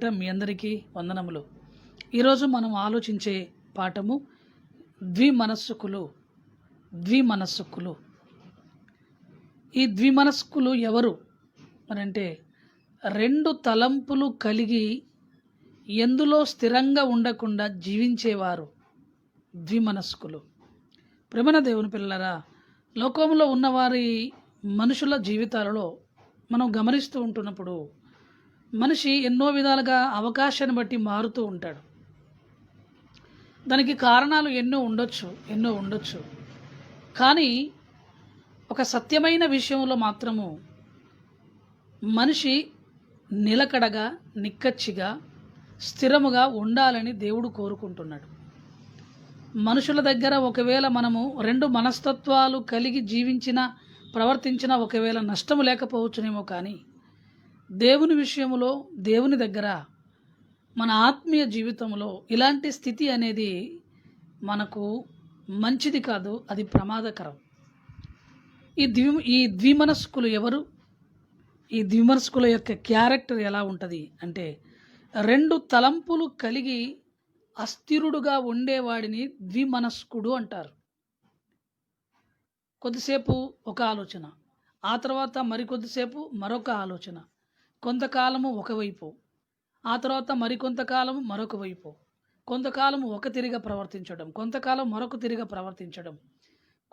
పేరిట మీ అందరికీ వందనములు. ఈరోజు మనం ఆలోచించే పాఠము ద్విమనస్కులు. ద్విమనస్కులు ఈ ద్విమనస్కులు ఎవరు మరంటే రెండు తలంపులు కలిగి ఎందులో స్థిరంగా ఉండకుండా జీవించేవారు ద్విమనస్కులు. ప్రేమన దేవుని పిల్లరా, లోకంలో ఉన్నవారి మనుషుల జీవితాలలో మనం గమనిస్తూ ఉంటున్నప్పుడు మనిషి ఎన్నో విధాలుగా అవకాశాన్ని బట్టి మారుతూ ఉంటాడు. దానికి కారణాలు ఎన్నో ఉండొచ్చు. కానీ ఒక సత్యమైన విషయంలో మాత్రము మనిషి నిలకడగా, నిక్కచ్చిగా, స్థిరముగా ఉండాలని దేవుడు కోరుకుంటున్నాడు. మనుషుల దగ్గర ఒకవేళ మనము రెండు మనస్తత్వాలు కలిగి ప్రవర్తించిన ఒకవేళ నష్టము లేకపోవచ్చునేమో, కానీ దేవుని విషయంలో, దేవుని దగ్గర, మన ఆత్మీయ జీవితంలో ఇలాంటి స్థితి అనేది మనకు మంచిది కాదు, అది ప్రమాదకరం. ఈ ద్విమనస్కులు ఎవరు? ఈ ద్విమనస్కుల యొక్క క్యారెక్టర్ ఎలా ఉంటుంది అంటే, రెండు తలంపులు కలిగి అస్థిరుడుగా ఉండేవాడిని ద్విమనస్కుడు అంటారు. కొద్దిసేపు ఒక ఆలోచన, ఆ తర్వాత మరికొద్దిసేపు మరొక ఆలోచన, కొంతకాలము ఒకవైపు, ఆ తర్వాత మరికొంతకాలము మరొక వైపు, కొంతకాలము ఒక తిరిగా ప్రవర్తించడం, కొంతకాలం మరొక తిరిగా ప్రవర్తించడం,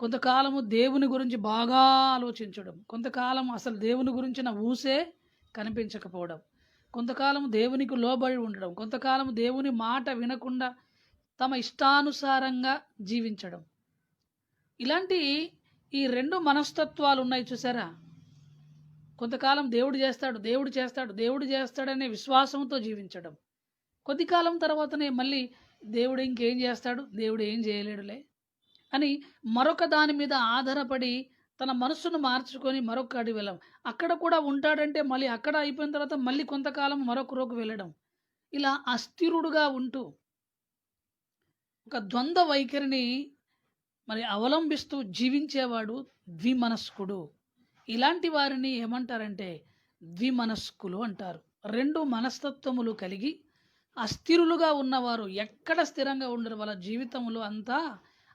కొంతకాలము దేవుని గురించి బాగా ఆలోచించడం, కొంతకాలం అసలు దేవుని గురించిన ఊసే కనిపించకపోవడం, కొంతకాలం దేవునికి లోబడి ఉండడం, కొంతకాలం దేవుని మాట వినకుండా తమ ఇష్టానుసారంగా జీవించడం. ఇలాంటి ఈ రెండు మనస్తత్వాలు ఉన్నాయి చూసారా. కొంతకాలం దేవుడు చేస్తాడనే విశ్వాసంతో జీవించడం, కొద్ది కాలం తర్వాతనే మళ్ళీ దేవుడు ఇంకేం చేస్తాడు, దేవుడు ఏం చేయలేడులే అని మరొక దాని మీద ఆధారపడి తన మనస్సును మార్చుకొని మరొక అడి వెళ్ళడం. అక్కడ కూడా ఉంటాడంటే మళ్ళీ అక్కడ అయిపోయిన తర్వాత మళ్ళీ కొంతకాలం మరొక రోకు వెళ్ళడం. ఇలా అస్థిరుడుగా ఉంటూ ఒక ద్వంద్వ వైఖరిని అవలంబిస్తూ జీవించేవాడు ద్విమనస్కుడు. ఇలాంటి వారిని ఏమంటారంటే ద్విమనస్కులు అంటారు. రెండు మనస్తత్వములు కలిగి అస్థిరులుగా ఉన్నవారు ఎక్కడ స్థిరంగా ఉండరు. వాళ్ళ జీవితంలో అంతా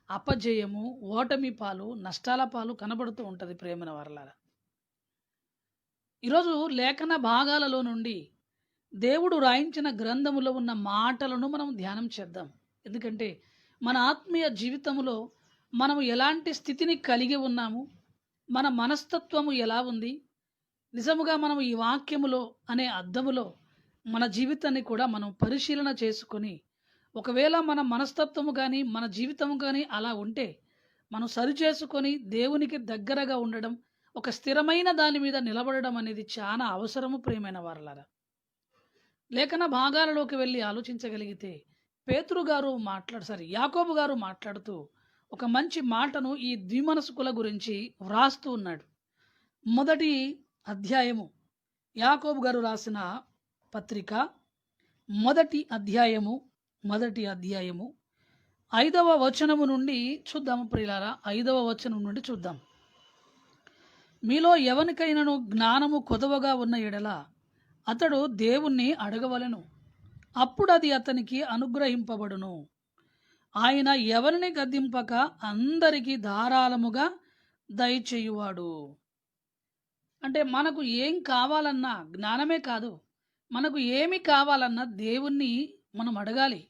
అపజయము, ఓటమి పాలు, నష్టాల పాలు కనబడుతూ ఉంటుంది. ప్రేమన వారలారా, ఈరోజు లేఖన భాగాలలో నుండి దేవుడు రాయించిన గ్రంథములో ఉన్న మాటలను మనం ధ్యానం చేద్దాం. ఎందుకంటే మన ఆత్మీయ జీవితంలో మనము ఎలాంటి స్థితిని కలిగి ఉన్నాము, మన మనస్తత్వము ఎలా ఉంది, నిజముగా మనం ఈ వాక్యములో అనే అద్దములో మన జీవితాన్ని కూడా మనం పరిశీలన చేసుకొని, ఒకవేళ మన మనస్తత్వము కానీ మన జీవితము కానీ అలా ఉంటే మనం సరిచేసుకొని దేవునికి దగ్గరగా ఉండడం, ఒక స్థిరమైన దాని మీద నిలబడడం అనేది చాలా అవసరము. ప్రియమైన వారలారా, లేఖన భాగాలలోకి వెళ్ళి ఆలోచించగలిగితే యాకోబు గారు మాట్లాడుతూ ఒక మంచి మాటను ఈ ద్విమనస్కుల గురించి వ్రాస్తూ ఉన్నాడు. మొదటి అధ్యాయము, యాకోబు గారు రాసిన పత్రిక మొదటి అధ్యాయము 5వ వచనము నుండి చూద్దాము. ప్రియులారా, 5వ వచనం నుండి చూద్దాం. మీలో ఎవరికైనాను జ్ఞానము కొదవగా ఉన్న ఎడల అతడు దేవుణ్ణి అడగవలెను, అప్పుడు అది అతనికి అనుగ్రహింపబడును. ఆయన ఎవరిని గద్దింపక అందరికీ ధారాళముగా దయచేయువాడు. అంటే మనకు ఏం కావాలన్నా, జ్ఞానమే కాదు, మనకు ఏమి కావాలన్నా దేవుణ్ణి మనం అడగాలి.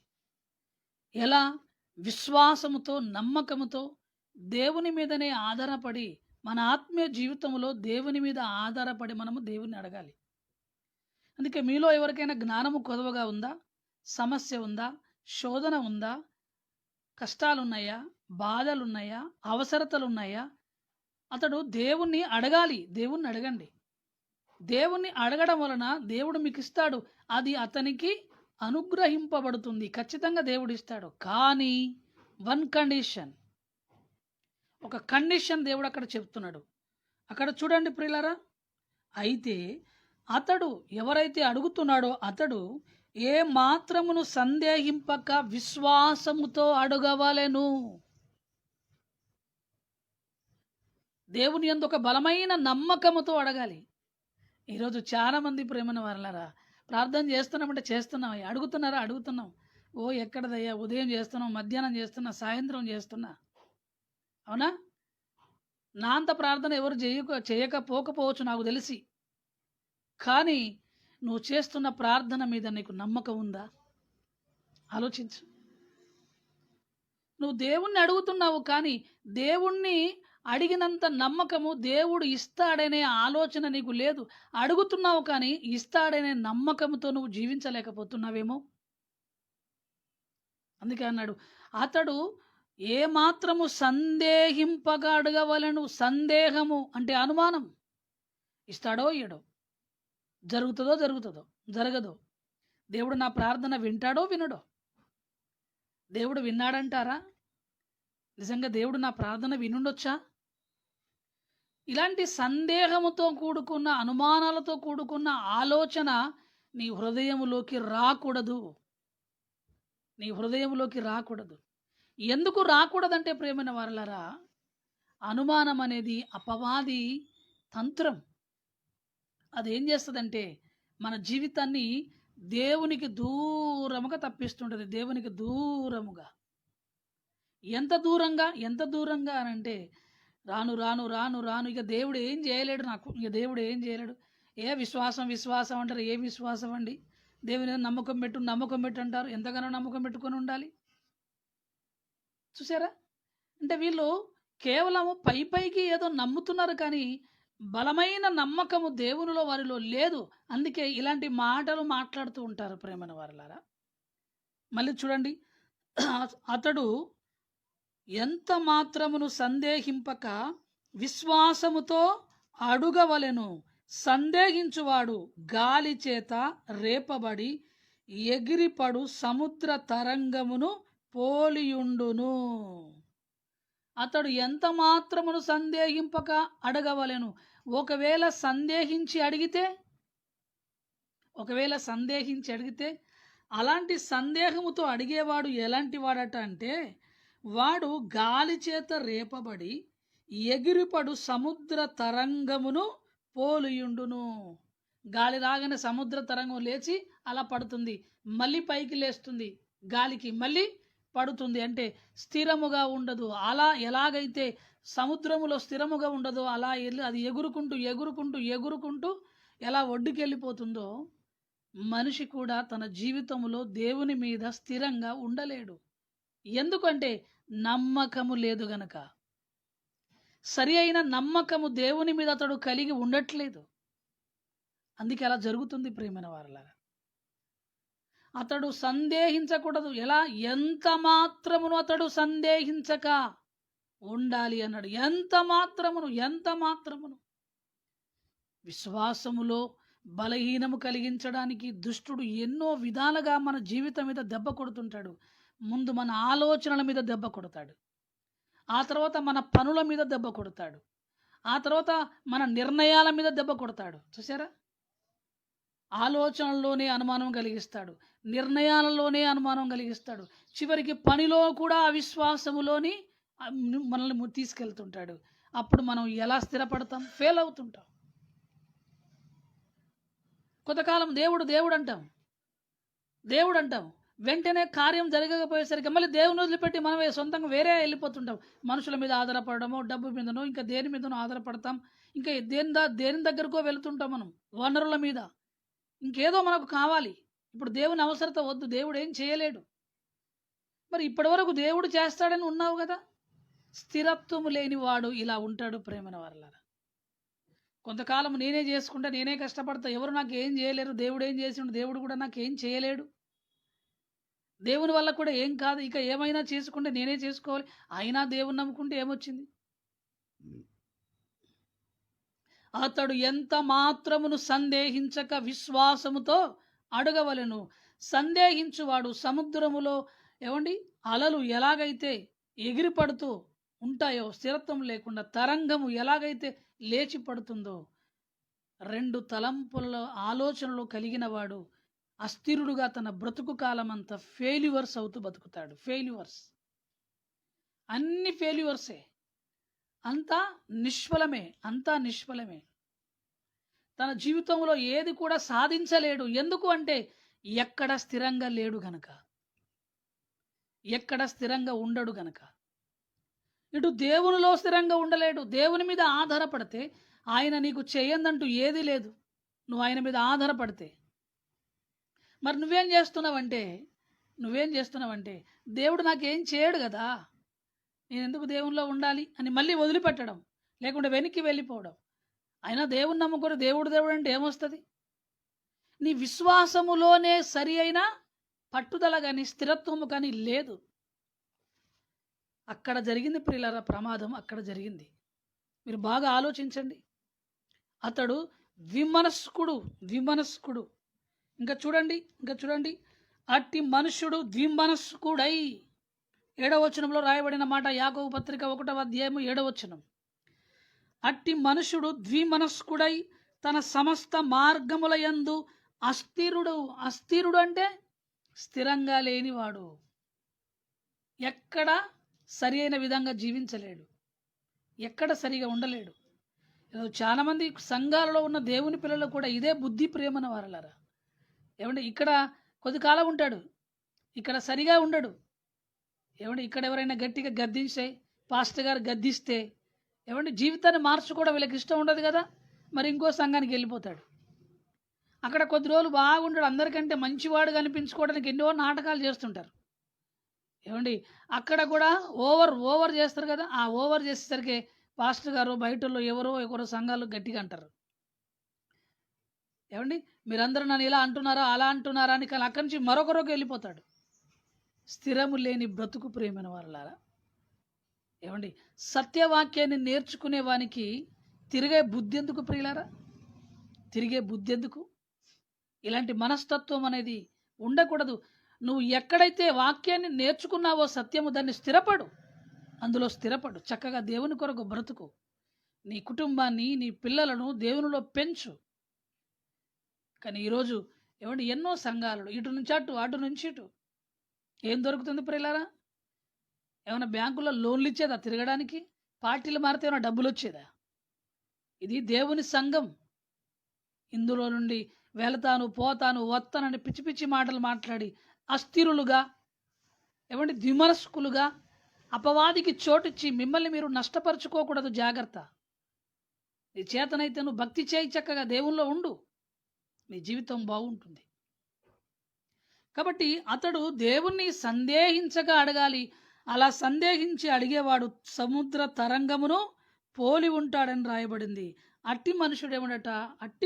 ఎలా? విశ్వాసముతో, నమ్మకముతో, దేవుని మీదనే ఆధారపడి, మన ఆత్మీయ జీవితంలో దేవుని మీద ఆధారపడి మనము దేవుణ్ణి అడగాలి. అందుకే మీలో ఎవరికైనా జ్ఞానము కొదవగా ఉందా, సమస్య ఉందా, శోధన ఉందా, కష్టాలున్నాయా, బాధలున్నాయా, అవసరతలున్నాయా, అతడు దేవుణ్ణి అడగాలి. దేవుణ్ణి అడగండి. దేవుణ్ణి అడగడం వలన దేవుడు మీకు ఇస్తాడు. అది అతనికి అనుగ్రహింపబడుతుంది. ఖచ్చితంగా దేవుడు ఇస్తాడు. కానీ వన్ కండిషన్, ఒక కండిషన్ దేవుడు అక్కడ చెప్తున్నాడు. అక్కడ చూడండి ప్రియులారా, అయితే అతడు ఎవరైతే అడుగుతున్నాడో అతడు ఏ మాత్రమును సందేహింపక విశ్వాసముతో అడగవలెను. దేవుని యందు ఒక బలమైన నమ్మకముతో అడగాలి. ఈరోజు చాలామంది ప్రేమన వారలారా, ప్రార్థన చేస్తున్నామంటే చేస్తున్నాం, అడుగుతున్నారా అడుగుతున్నాం. ఓ ఎక్కడదయ్యా, ఉదయం చేస్తున్నాం, మధ్యాహ్నం చేస్తున్నా, సాయంత్రం చేస్తున్నా. అవునా? నా అంత ప్రార్థన ఎవరు చేయకపోకపోవచ్చు నాకు తెలిసి. కానీ నువ్వు చేస్తున్న ప్రార్థన మీద నీకు నమ్మకం ఉందా? ఆలోచించు. నువ్వు దేవుణ్ణి అడుగుతున్నావు, కానీ దేవుణ్ణి అడిగినంత నమ్మకము, దేవుడు ఇస్తాడనే ఆలోచన నీకు లేదు. అడుగుతున్నావు కానీ ఇస్తాడనే నమ్మకంతో నువ్వు జీవించలేకపోతున్నావేమో. అందుకే అన్నాడు, అతడు ఏమాత్రము సందేహింపగా అడగవలెను. సందేహము అంటే అనుమానం. ఇస్తాడో ఇయ్యడో, జరుగుతుందో జరగదో, దేవుడు నా ప్రార్థన వింటాడో వినడో. దేవుడు విన్నాడంటారా? నిజంగా దేవుడు నా ప్రార్థన వినుండొచ్చా? ఇలాంటి సందేహముతో కూడుకున్న, అనుమానాలతో కూడుకున్న ఆలోచన నీ హృదయములోకి రాకూడదు. నీ హృదయంలోకి రాకూడదు. ఎందుకు రాకూడదంటే ప్రియమైన వారలారా, అనుమానం అనేది అపవాది తంత్రం. అదేం చేస్తుందంటే మన జీవితాన్ని దేవునికి దూరముగా తప్పిస్తుంటుంది. దేవునికి దూరముగా. ఎంత దూరంగా అనంటే రాను రాను రాను రాను ఇక దేవుడు ఏం చేయలేడు నాకు. ఇక దేవుడు ఏం చేయలేడు. విశ్వాసం అంటారు. ఏ విశ్వాసం అండి? దేవుని మీద నమ్మకం పెట్టు అంటారు. ఎంతగానో నమ్మకం పెట్టుకొని ఉండాలి. చూసారా? అంటే వీళ్ళు కేవలం పైకి ఏదో నమ్ముతున్నారు, కానీ బలమైన నమ్మకము దేవునిలో వారిలో లేదు. అందుకే ఇలాంటి మాటలు మాట్లాడుతూ ఉంటారు ప్రేమైన వారలారా. మళ్ళీ చూడండి, అతడు ఎంత మాత్రమును సందేహింపక విశ్వాసముతో అడుగవలెను. సందేహించువాడు గాలి చేత రేపబడి ఎగిరిపడు సముద్ర తరంగమును పోలియుండును. అతడు ఎంత మాత్రమును సందేహింపక అడగవలెను. ఒకవేళ సందేహించి అడిగితే అలాంటి సందేహముతో అడిగేవాడు ఎలాంటి వాడట అంటే, వాడు గాలి చేత రేపబడి ఎగిరిపడు సముద్ర తరంగమును పోలియుండును. గాలి రాగానే సముద్ర తరంగం లేచి అలా పడుతుంది, మళ్ళీ పైకి లేస్తుంది, గాలికి మళ్ళీ పడుతుంది. అంటే స్థిరముగా ఉండదు. అలా ఎలాగైతే సముద్రములో స్థిరముగా ఉండదో అలా అది ఎగురుకుంటూ ఎలా ఒడ్డుకి వెళ్ళిపోతుందో, మనిషి కూడా తన జీవితంలో దేవుని మీద స్థిరంగా ఉండలేడు. ఎందుకంటే నమ్మకము లేదు గనక. సరి అయిన నమ్మకము దేవుని మీద అతడు కలిగి ఉండట్లేదు. అందుకే అలా జరుగుతుంది ప్రియమైన వారలారా. అతడు సందేహించకూడదు. ఎలా? ఎంత మాత్రమును అతడు సందేహించక ఉండాలి అన్నాడు. ఎంత మాత్రమును. విశ్వాసములో బలహీనము కలిగించడానికి దుష్టుడు ఎన్నో విధాలుగా మన జీవితం మీద దెబ్బ కొడుతుంటాడు. ముందు మన ఆలోచనల మీద దెబ్బ కొడతాడు, ఆ తర్వాత మన పనుల మీద దెబ్బ కొడతాడు, ఆ తర్వాత మన నిర్ణయాల మీద దెబ్బ కొడతాడు. చూసారా? ఆలోచనల్లోనే అనుమానం కలిగిస్తాడు, నిర్ణయాలలోనే అనుమానం కలిగిస్తాడు, చివరికి పనిలో కూడా అవిశ్వాసములోని మనల్ని తీసుకెళ్తుంటాడు. అప్పుడు మనం ఎలా స్థిరపడతాం? ఫెయిల్ అవుతుంటాం. కొంతకాలం దేవుడు అంటాం, వెంటనే కార్యం జరగకపోయేసరికి మళ్ళీ దేవుని వదిలిపెట్టి మనమే సొంతంగా వేరే వెళ్ళిపోతుంటాం. మనుషుల మీద ఆధారపడమో, డబ్బు మీదనో, ఇంకా దేని మీదనో ఆధారపడతాం. ఇంకా దేని దగ్గరకో వెళుతుంటాం మనం, వనరుల మీద. ఇంకేదో మనకు కావాలి. ఇప్పుడు దేవుని అవసరత వద్దు, దేవుడు ఏం చేయలేడు. మరి ఇప్పటి వరకు దేవుడు చేస్తాడని ఉన్నావు కదా. స్థిరత్వము లేనివాడు ఇలా ఉంటాడు ప్రేమైన వారలారా. కొంతకాలం నేనే చేసుకుంటా, నేనే కష్టపడతా, ఎవరు నాకు ఏం చేయలేరు, దేవుడు ఏం చేసిండు, దేవుడు కూడా నాకు ఏం చేయలేడు, దేవుని వల్ల కూడా ఏం కాదు, ఇక ఏమైనా చేసుకుంటే నేనే చేసుకోవాలి, అయినా దేవుని నమ్ముకుంటే ఏమొచ్చింది? అతడు ఎంత మాత్రమును సందేహించక విశ్వాసముతో అడగవలెను. సందేహించువాడు సముద్రములో అలలు ఎలాగైతే ఎగిరిపడుతూ ఉంటాయో స్థిరత్వం లేకుండా, తరంగము ఎలాగైతే లేచి పడుతుందో, రెండు తలంపుల ఆలోచనలు కలిగిన వాడు అస్థిరుడుగా తన బ్రతుకు కాలం అంతా ఫెయిల్యూవర్స్ అవుతూ బతుకుతాడు. అన్ని ఫెయిల్యూవర్సే, అంతా నిష్ఫలమే. తన జీవితంలో ఏది కూడా సాధించలేడు. ఎందుకు అంటే ఎక్కడ స్థిరంగా లేడు గనక, ఎక్కడ స్థిరంగా ఉండడు గనక. ఇటు దేవునిలో స్థిరంగా ఉండలేడు. దేవుని మీద ఆధారపడితే ఆయన నీకు చేయందంటూ ఏదీ లేదు. నువ్వు ఆయన మీద ఆధారపడితే. మరి నువ్వేం చేస్తున్నావంటే దేవుడు నాకేం చేయడు కదా, నేను ఎందుకు దేవునిలో ఉండాలి అని మళ్ళీ వదిలిపెట్టడం, లేకుంటే వెనక్కి వెళ్ళిపోవడం. అయినా దేవుని నమ్ముకొని దేవుడు అంటే ఏమొస్తుంది? నీ విశ్వాసములోనే సరి అయిన పట్టుదల కానీ స్థిరత్వము కానీ లేదు. అక్కడ జరిగింది ప్రియులారా, ప్రమాదం అక్కడ జరిగింది. మీరు బాగా ఆలోచించండి. అతడు ద్విమనస్కుడు. ఇంకా చూడండి, అట్టి మనుష్యుడు ద్విమనస్కుడై. 7వ వచనంలో రాయబడిన మాట, యాకోబు పత్రిక 1వ అధ్యాయము 7వ వచనం. అట్టి మనుషుడు ద్విమనస్కుడై తన సమస్త మార్గముల యందు అస్థిరుడు అంటే స్థిరంగా లేనివాడు. ఎక్కడ సరి అయిన విధంగా జీవించలేడు, ఎక్కడ సరిగా ఉండలేడు. చాలామంది సంఘాలలో ఉన్న దేవుని పిల్లలు కూడా ఇదే బుద్ధి ప్రేమన వారలారా. ఏమంటే ఇక్కడ కొద్ది కాలం ఉంటాడు, ఇక్కడ సరిగా ఉండడు. ఏమంటే ఇక్కడ ఎవరైనా గట్టిగా గద్దించే, పాస్టర్ గారు గద్దిస్తే ఏమంటే జీవితాన్ని మార్చుకోవడం వీళ్ళకి ఇష్టం ఉండదు కదా, మరి ఇంకో సంఘానికి వెళ్ళిపోతాడు. అక్కడ కొద్ది రోజులు బాగుంటాడు, అందరికంటే మంచివాడు కనిపించుకోవడానికి ఎన్నో నాటకాలు చేస్తుంటారు. ఏమండి అక్కడ కూడా ఓవర్ చేస్తారు కదా, ఆ ఓవర్ చేసేసరికి పాస్టర్ గారు బయటలో ఎవరో సంఘాలు గట్టిగా అంటారు. ఏమండి మీరందరూ నన్ను ఇలా అంటున్నారా అలా అంటున్నారా అని, కానీ అక్కడి నుంచి మరొకరికి వెళ్ళిపోతాడు. స్థిరము లేని బ్రతుకు ప్రేమైన వారలారా. ఏమండి సత్యవాక్యాన్ని నేర్చుకునే వానికి తిరిగే బుద్ధి ఎందుకు ప్రియులారా? తిరిగే బుద్ధి ఎందుకు? ఇలాంటి మనస్తత్వం అనేది ఉండకూడదు. నువ్వు ఎక్కడైతే వాక్యాన్ని నేర్చుకున్నావో సత్యము, దాన్ని అందులో స్థిరపడు. చక్కగా దేవుని కొరకు బ్రతుకు. నీ కుటుంబాన్ని, నీ పిల్లలను దేవునిలో పెంచు. కానీ ఈరోజు ఏమంటే ఎన్నో సంఘాలు ఇటు నుంచి అటు నుంచి ఇటు. ఏం దొరుకుతుంది ప్రియులారా? ఏమైనా బ్యాంకులో లోన్లు ఇచ్చేదా తిరగడానికి? పార్టీలు మారితే ఏమైనా డబ్బులు వచ్చేదా? ఇది దేవుని సంఘం. ఇందులో నుండి పోతాను వస్తానని పిచ్చి పిచ్చి మాటలు మాట్లాడి అస్థిరులుగా, ఏమంటే ద్విమనస్కులుగా అపవాదికి చోటిచ్చి మిమ్మల్ని మీరు నష్టపరుచుకోకూడదు. జాగ్రత్త. నీ చేతనైతే నువ్వు భక్తి చేయి, చక్కగా దేవుల్లో ఉండు, నీ జీవితం బాగుంటుంది. కాబట్టి అతడు దేవుణ్ణి సందేహించగా అడగాలి. అలా సందేహించి అడిగేవాడు సముద్ర తరంగమును పోలి ఉంటాడని రాయబడింది. అట్టి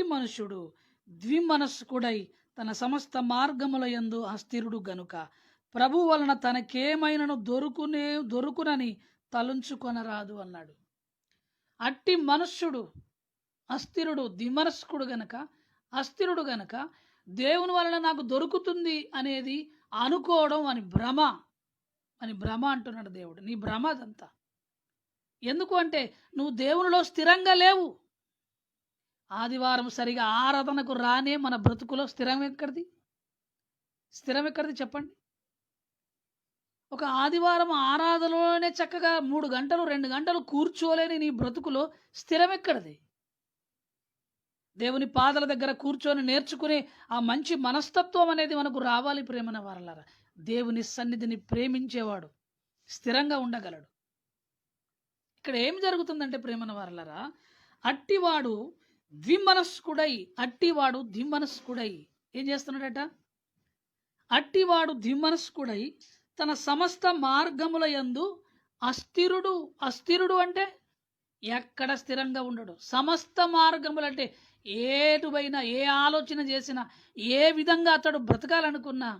మనుషుడు ద్విమనస్కుడై తన సమస్త మార్గముల యందు అస్థిరుడు గనుక ప్రభు వలన తనకేమైనను దొరుకునని తలంచుకొనరాదు అన్నాడు. అట్టి మనుష్యుడు అస్థిరుడు, ద్విమనస్కుడు గనక దేవుని వలన నాకు దొరుకుతుంది అనేది అనుకోవడం అని భ్రమ అంటున్నాడు దేవుడు. నీ భ్రమ అదంతా. ఎందుకు అంటే నువ్వు దేవునిలో స్థిరంగా లేవు. ఆదివారం సరిగా ఆరాధనకు రానే మన బ్రతుకులో స్థిరం ఎక్కడిది చెప్పండి? ఒక ఆదివారం ఆరాధనలోనే చక్కగా 3 గంటలు 2 గంటలు కూర్చోలేని నీ బ్రతుకులో స్థిరం ఎక్కడిది? దేవుని పాదాల దగ్గర కూర్చొని నేర్చుకునే ఆ మంచి మనస్తత్వం అనేది మనకు రావాలి ప్రేమన వారలారా. దేవుని సన్నిధిని ప్రేమించేవాడు స్థిరంగా ఉండగలడు. ఇక్కడ ఏం జరుగుతుందంటే ప్రేమన వారలారా, అట్టివాడు ద్విమనస్కుడై ఏం చేస్తున్నాడట? అట్టివాడు ద్విమనస్కుడై తన సమస్త మార్గముల యందు అస్థిరుడు అంటే ఎక్కడ స్థిరంగా ఉండడు. సమస్త మార్గములు అంటే ఏటువైనా, ఏ ఆలోచన చేసినా, ఏ విధంగా అతడు బ్రతకాలనుకున్నా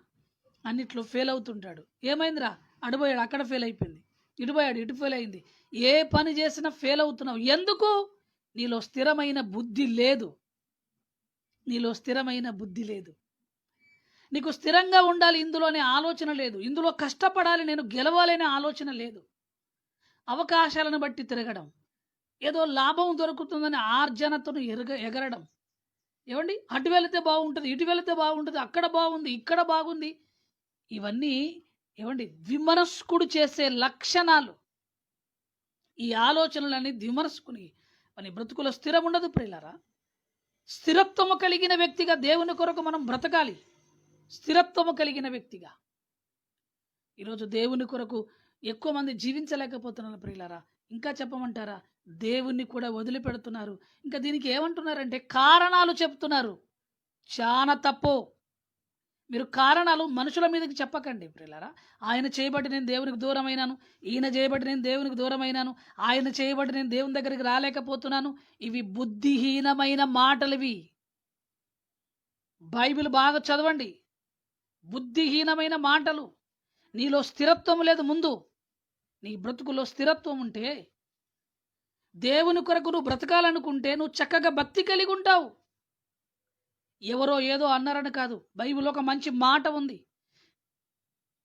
అన్నిట్లో ఫెయిల్ అవుతుంటాడు. ఏమైందిరా? అడుపోయాడు, అక్కడ ఫెయిల్ అయిపోయింది. ఇటుపోయాడు, ఇటు ఫెయిల్ అయింది. ఏ పని చేసినా ఫెయిల్ అవుతున్నావు. ఎందుకు? నీలో స్థిరమైన బుద్ధి లేదు. నీకు స్థిరంగా ఉండాలి ఇందులోనే ఆలోచన లేదు. ఇందులో కష్టపడాలి, నేను గెలవాలనే ఆలోచన లేదు. అవకాశాలను బట్టి తిరగడం, ఏదో లాభం దొరుకుతుందని ఆర్జనతను ఎగరడం. ఏమండి అటు వెళితే బాగుంటుంది, ఇటు వెళితే బాగుంటుంది, అక్కడ బాగుంది, ఇక్కడ బాగుంది. ఇవన్నీ ఏమండి ద్విమనస్కుడు చేసే లక్షణాలు. ఈ ఆలోచనలన్నీ ద్విమనస్కుని మన బ్రతుకులో స్థిరం ఉండదు ప్రియులారా. స్థిరత్వము కలిగిన వ్యక్తిగా దేవుని కొరకు మనం బ్రతకాలి. స్థిరత్వము కలిగిన వ్యక్తిగా. ఈరోజు దేవుని కొరకు ఎక్కువ మంది జీవించలేకపోతున్నారు ప్రియులారా. ఇంకా చెప్పమంటారా? దేవుణ్ణి కూడా వదిలిపెడుతున్నారు. ఇంకా దీనికి ఏమంటున్నారంటే కారణాలు చెప్తున్నారు. చాలా తప్పు. మీరు కారణాలు మనుషుల మీదకి చెప్పకండి ప్రియులారా. ఆయన చేయబట్టి నేను దేవునికి దూరమైనాను, ఈయన చేయబట్టి నేను దేవునికి దూరమైనాను, ఆయన చేయబట్టి నేను దేవుని దగ్గరికి రాలేకపోతున్నాను. ఇవి బుద్ధిహీనమైన మాటలు. ఇవి బైబిల్ బాగా చదవండి. బుద్ధిహీనమైన మాటలు. నీలో స్థిరత్వం లేదు. ముందు నీ బ్రతుకులో స్థిరత్వం ఉంటే, దేవుని కొరకు నువ్వు బ్రతకాలనుకుంటే నువ్వు చక్కగా భక్తి కలిగి ఉంటావు. ఎవరో ఏదో అన్నారని కాదు. బైబిల్ ఒక మంచి మాట ఉంది.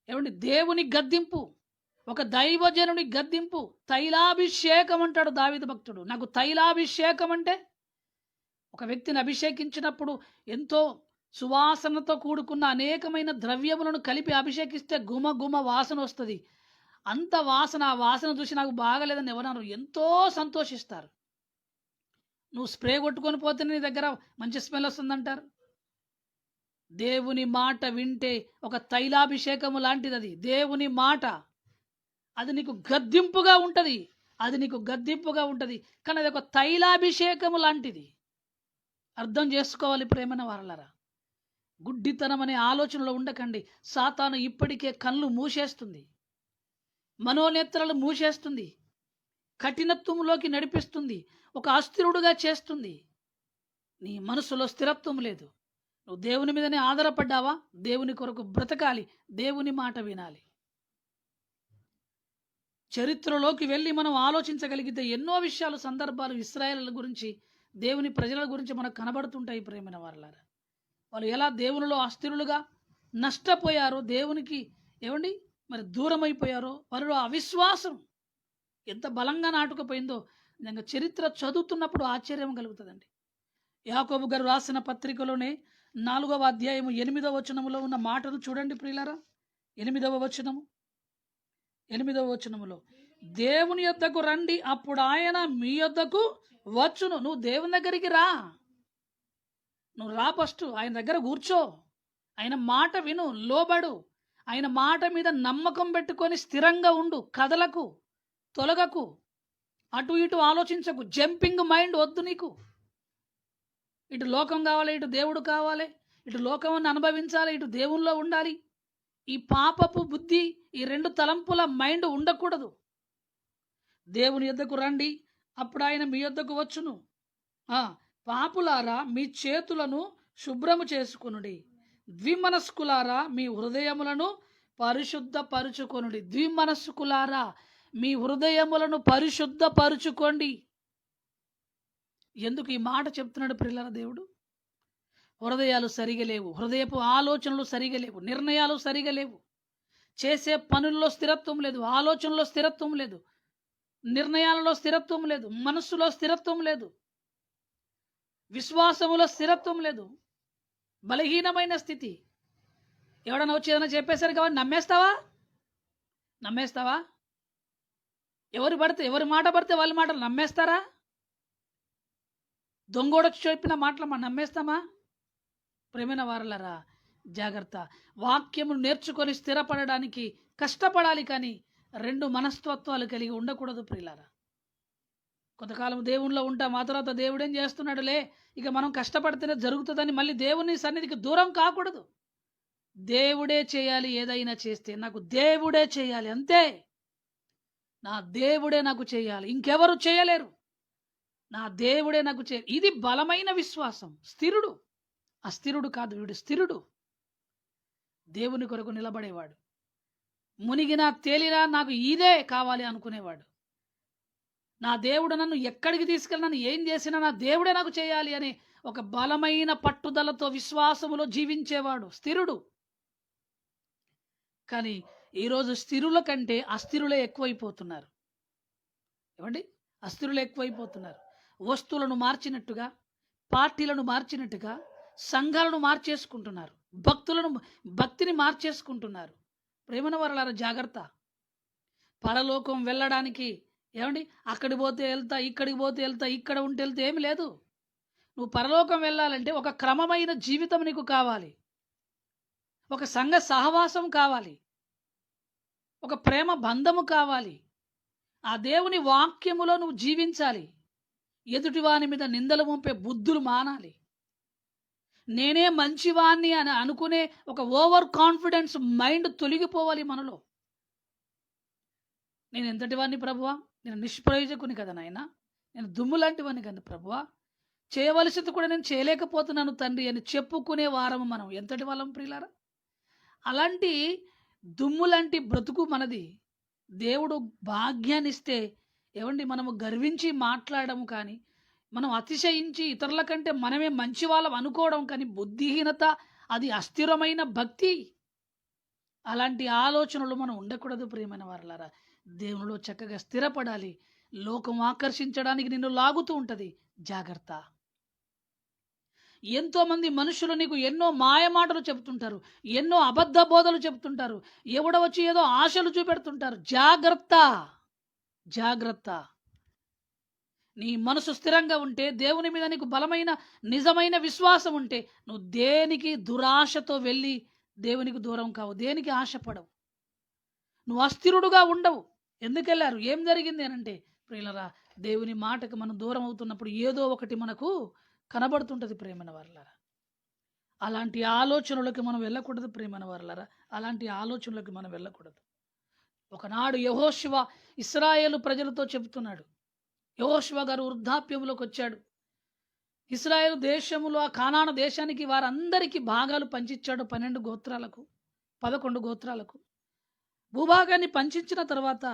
ఏమండి? దేవుని గద్దింపు, ఒక దైవజనుని గద్దింపు, తైలాభిషేకం అంటాడు దావీదు భక్తుడు. నాకు తైలాభిషేకం అంటే ఒక వ్యక్తిని అభిషేకించినప్పుడు ఎంతో సువాసనతో కూడుకున్న అనేకమైన ద్రవ్యములను కలిపి అభిషేకిస్తే గుమ గుమ వాసన వస్తుంది. అంత వాసన, ఆ వాసన చూసి నాకు బాగలేదని ఎవరన్నారు, ఎంతో సంతోషిస్తారు. నువ్వు స్ప్రే కొట్టుకొని పోతే నీ దగ్గర మంచి స్మెల్ వస్తుందంటారు. దేవుని మాట వింటే ఒక తైలాభిషేకము లాంటిది అది. దేవుని మాట అది నీకు గద్దింపుగా ఉంటుంది. అది నీకు గద్దింపుగా ఉంటుంది, కానీ అది ఒక తైలాభిషేకము లాంటిది. అర్థం చేసుకోవాలి ప్రేమన వారలారా. గుడ్డితనం అనే ఆలోచనలో ఉండకండి. సాతాను ఇప్పటికే కళ్ళు మూసేస్తుంది, మనోనేత్రాలు మూసేస్తుంది, కఠినత్వంలోకి నడిపిస్తుంది, ఒక అస్థిరుడుగా చేస్తుంది. నీ మనసులో స్థిరత్వం లేదు. నువ్వు దేవుని మీదనే ఆధారపడ్డావా? దేవుని కొరకు బ్రతకాలి, దేవుని మాట వినాలి. చరిత్రలోకి వెళ్ళి మనం ఆలోచించగలిగితే ఎన్నో విషయాలు, సందర్భాలు ఇశ్రాయేలు గురించి, దేవుని ప్రజల గురించి మనకు కనబడుతుంటాయి ప్రేమైన వారలారా. వాళ్ళు ఎలా దేవునిలో అస్థిరులుగా నష్టపోయారో, దేవునికి ఏమండి మరి దూరం అయిపోయారో, వారిలో అవిశ్వాసం ఎంత బలంగా నాటుకుపోయిందో నిజంగా చరిత్ర చదువుతున్నప్పుడు ఆశ్చర్యం కలుగుతుందండి. యాకోబు గారు రాసిన పత్రికలోనే 4వ అధ్యాయము 8వ వచనములో ఉన్న మాటను చూడండి ప్రియులారా. 8వ వచనములో దేవుని యొద్దకు రండి, అప్పుడు ఆయన మీ యొద్దకు వచ్చును. నువ్వు దేవుని దగ్గరికి రా. నువ్వు రా, ఫస్ట్ ఆయన దగ్గర కూర్చో, ఆయన మాట విను, లోబడు, ఆయన మాట మీద నమ్మకం పెట్టుకొని స్థిరంగా ఉండు. కదలకు, తొలగకు, అటు ఇటు ఆలోచించకు. జంపింగ్ మైండ్ వద్దు నీకు. ఇటు లోకం కావాలి, ఇటు దేవుడు కావాలి, ఇటు లోకం అనుభవించాలి, ఇటు దేవుల్లో ఉండాలి. ఈ పాపపు బుద్ధి, ఈ రెండు తలంపుల మైండ్ ఉండకూడదు. దేవుని యొద్దకు రండి, అప్పుడు ఆయన మీ యొద్దకు వచ్చును. పాపులారా, మీ చేతులను శుభ్రము చేసుకొనుడి. ద్విమనస్కులారా, మీ హృదయములను పరిశుద్ధపరుచుకొనుడి. ద్విమనస్కులారా, మీ హృదయములను పరిశుద్ధపరుచుకోండి. ఎందుకు ఈ మాట చెప్తున్నాడు ప్రియులారా దేవుడు? హృదయాలు సరిగా లేవు, హృదయపు ఆలోచనలు సరిగా లేవు, నిర్ణయాలు సరిగా లేవు, చేసే పనుల్లో స్థిరత్వం లేదు, ఆలోచనలో స్థిరత్వం లేదు, నిర్ణయాలలో స్థిరత్వం లేదు, మనస్సులో స్థిరత్వం లేదు, విశ్వాసములో స్థిరత్వం లేదు. బలహీనమైన స్థితి. ఎవడన్నా వచ్చి ఏదైనా చెప్పేసరి కాబట్టి నమ్మేస్తావా? ఎవరి మాట పడితే వాళ్ళ మాటలు నమ్మేస్తారా? దొంగోడొచ్చి చెప్పిన మాటలు మనం నమ్మేస్తామా? ప్రేమైన వారలారా, జాగ్రత్త. వాక్యము నేర్చుకొని స్థిరపడడానికి కష్టపడాలి, కానీ రెండు మనస్తత్వాలు కలిగి ఉండకూడదు ప్రియులారా. కొంతకాలం దేవునిలో ఉంటాం, ఆ తర్వాత దేవుడేం చేస్తున్నాడులే, ఇక మనం కష్టపడితేనే జరుగుతుందని మళ్ళీ దేవుని సన్నిధికి దూరం కాకూడదు. దేవుడే చేయాలి. ఏదైనా చేస్తే నాకు దేవుడే చేయాలి, అంతే. నా దేవుడే నాకు చేయాలి, ఇంకెవరు చేయలేరు. నా దేవుడే నాకు ఇది బలమైన విశ్వాసం. స్థిరుడు, అస్థిరుడు కాదు. వీడు స్థిరుడు, దేవుని కొరకు నిలబడేవాడు. మునిగినా తేలినా నాకు ఇదే కావాలి అనుకునేవాడు. నా దేవుడు నన్ను ఎక్కడికి తీసుకెళ్ళి ఏం చేసినా నా దేవుడే నాకు చేయాలి అనే ఒక బలమైన పట్టుదలతో విశ్వాసములో జీవించేవాడు స్థిరుడు. కానీ ఈరోజు స్థిరుల కంటే అస్థిరులే ఎక్కువైపోతున్నారు. ఏమండి? అస్థిరులు ఎక్కువైపోతున్నారు. వస్తువులను మార్చినట్టుగా, పార్టీలను మార్చినట్టుగా సంఘాలను మార్చేసుకుంటున్నారు, భక్తిని మార్చేసుకుంటున్నారు. ప్రేమన వరలారా, జాగ్రత్త. పరలోకం వెళ్ళడానికి ఏమండి అక్కడికి పోతే వెళ్తా, ఇక్కడికి పోతే వెళ్తా, ఇక్కడ ఉంటే వెళ్తే ఏమి లేదు. నువ్వు పరలోకం వెళ్ళాలంటే ఒక క్రమమైన జీవితం నీకు కావాలి. ఒక సంఘ సహవాసం కావాలి. ఒక ప్రేమ బంధము కావాలి. ఆ దేవుని వాక్యములో నువ్వు జీవించాలి. ఎదుటివాని మీద నిందలు మోపే బుద్ధులు మానాలి. నేనే మంచివాణ్ణి అని అనుకునే ఒక ఓవర్ కాన్ఫిడెన్స్ మైండ్ తొలగిపోవాలి మనలో. నేను ఎంతటి వాడిని ప్రభువా, నేను నిష్ప్రయోజకుని కదా నాయన, నేను దుమ్ము లాంటి వాడిని కదా ప్రభువా, చేయవలసింది కూడా నేను చేయలేకపోతున్నాను తండ్రి అని చెప్పుకునే వారము మనం. ఎంతటి వాళ్ళం ప్రియులారా? అలాంటి దుమ్ము లాంటి బ్రతుకు మనది. దేవుడు భాగ్యాన్ని ఇస్తే ఏమండి మనము గర్వించి మాట్లాడము, కానీ మనం అతిశయించి ఇతరుల కంటే మనమే మంచి వాళ్ళం అనుకోవడం కానీ బుద్ధిహీనత, అది అస్థిరమైన భక్తి. అలాంటి ఆలోచనలు మనం ఉండకూడదు ప్రియమైన వారలారా. దేవునిలో చక్కగా స్థిరపడాలి. లోకం ఆకర్షించడానికి నిన్ను లాగుతూ ఉంటుంది, జాగ్రత్త. ఎంతోమంది మనుషులు నీకు ఎన్నో మాయమాటలు చెబుతుంటారు, ఎన్నో అబద్ధ బోధలు చెబుతుంటారు, ఎవడ వచ్చి ఏదో ఆశలు చూపెడుతుంటారు. జాగ్రత్త, జాగ్రత్త. నీ మనసు స్థిరంగా ఉంటే, దేవుని మీద నీకు బలమైన నిజమైన విశ్వాసం ఉంటే, నువ్వు దేనికి దురాశతో వెళ్ళి దేవునికి దూరం కావు, దేనికి ఆశపడవు, నువ్వు అస్థిరుడుగా ఉండవు. ఎందుకు వెళ్ళారు, ఏం జరిగింది అనంటే ప్రియులరా, దేవుని మాటకు మనం దూరం అవుతున్నప్పుడు ఏదో ఒకటి మనకు కనబడుతుంటుంది ప్రేమైన వారలారా. అలాంటి ఆలోచనలకు మనం వెళ్ళకూడదు ప్రేమైన వారలారా. అలాంటి ఆలోచనలకు మనం వెళ్ళకూడదు. ఒకనాడు యెహోషువ ఇశ్రాయేలు ప్రజలతో చెబుతున్నాడు. యెహోషువ గారు వృద్ధాప్యంలోకి వచ్చాడు. ఇశ్రాయేలు దేశములో ఆ కానాను దేశానికి వారందరికీ భాగాలు పంచిచ్చాడు. 12 గోత్రాలకు, 11 గోత్రాలకు భూభాగాన్ని పంచించిన తర్వాత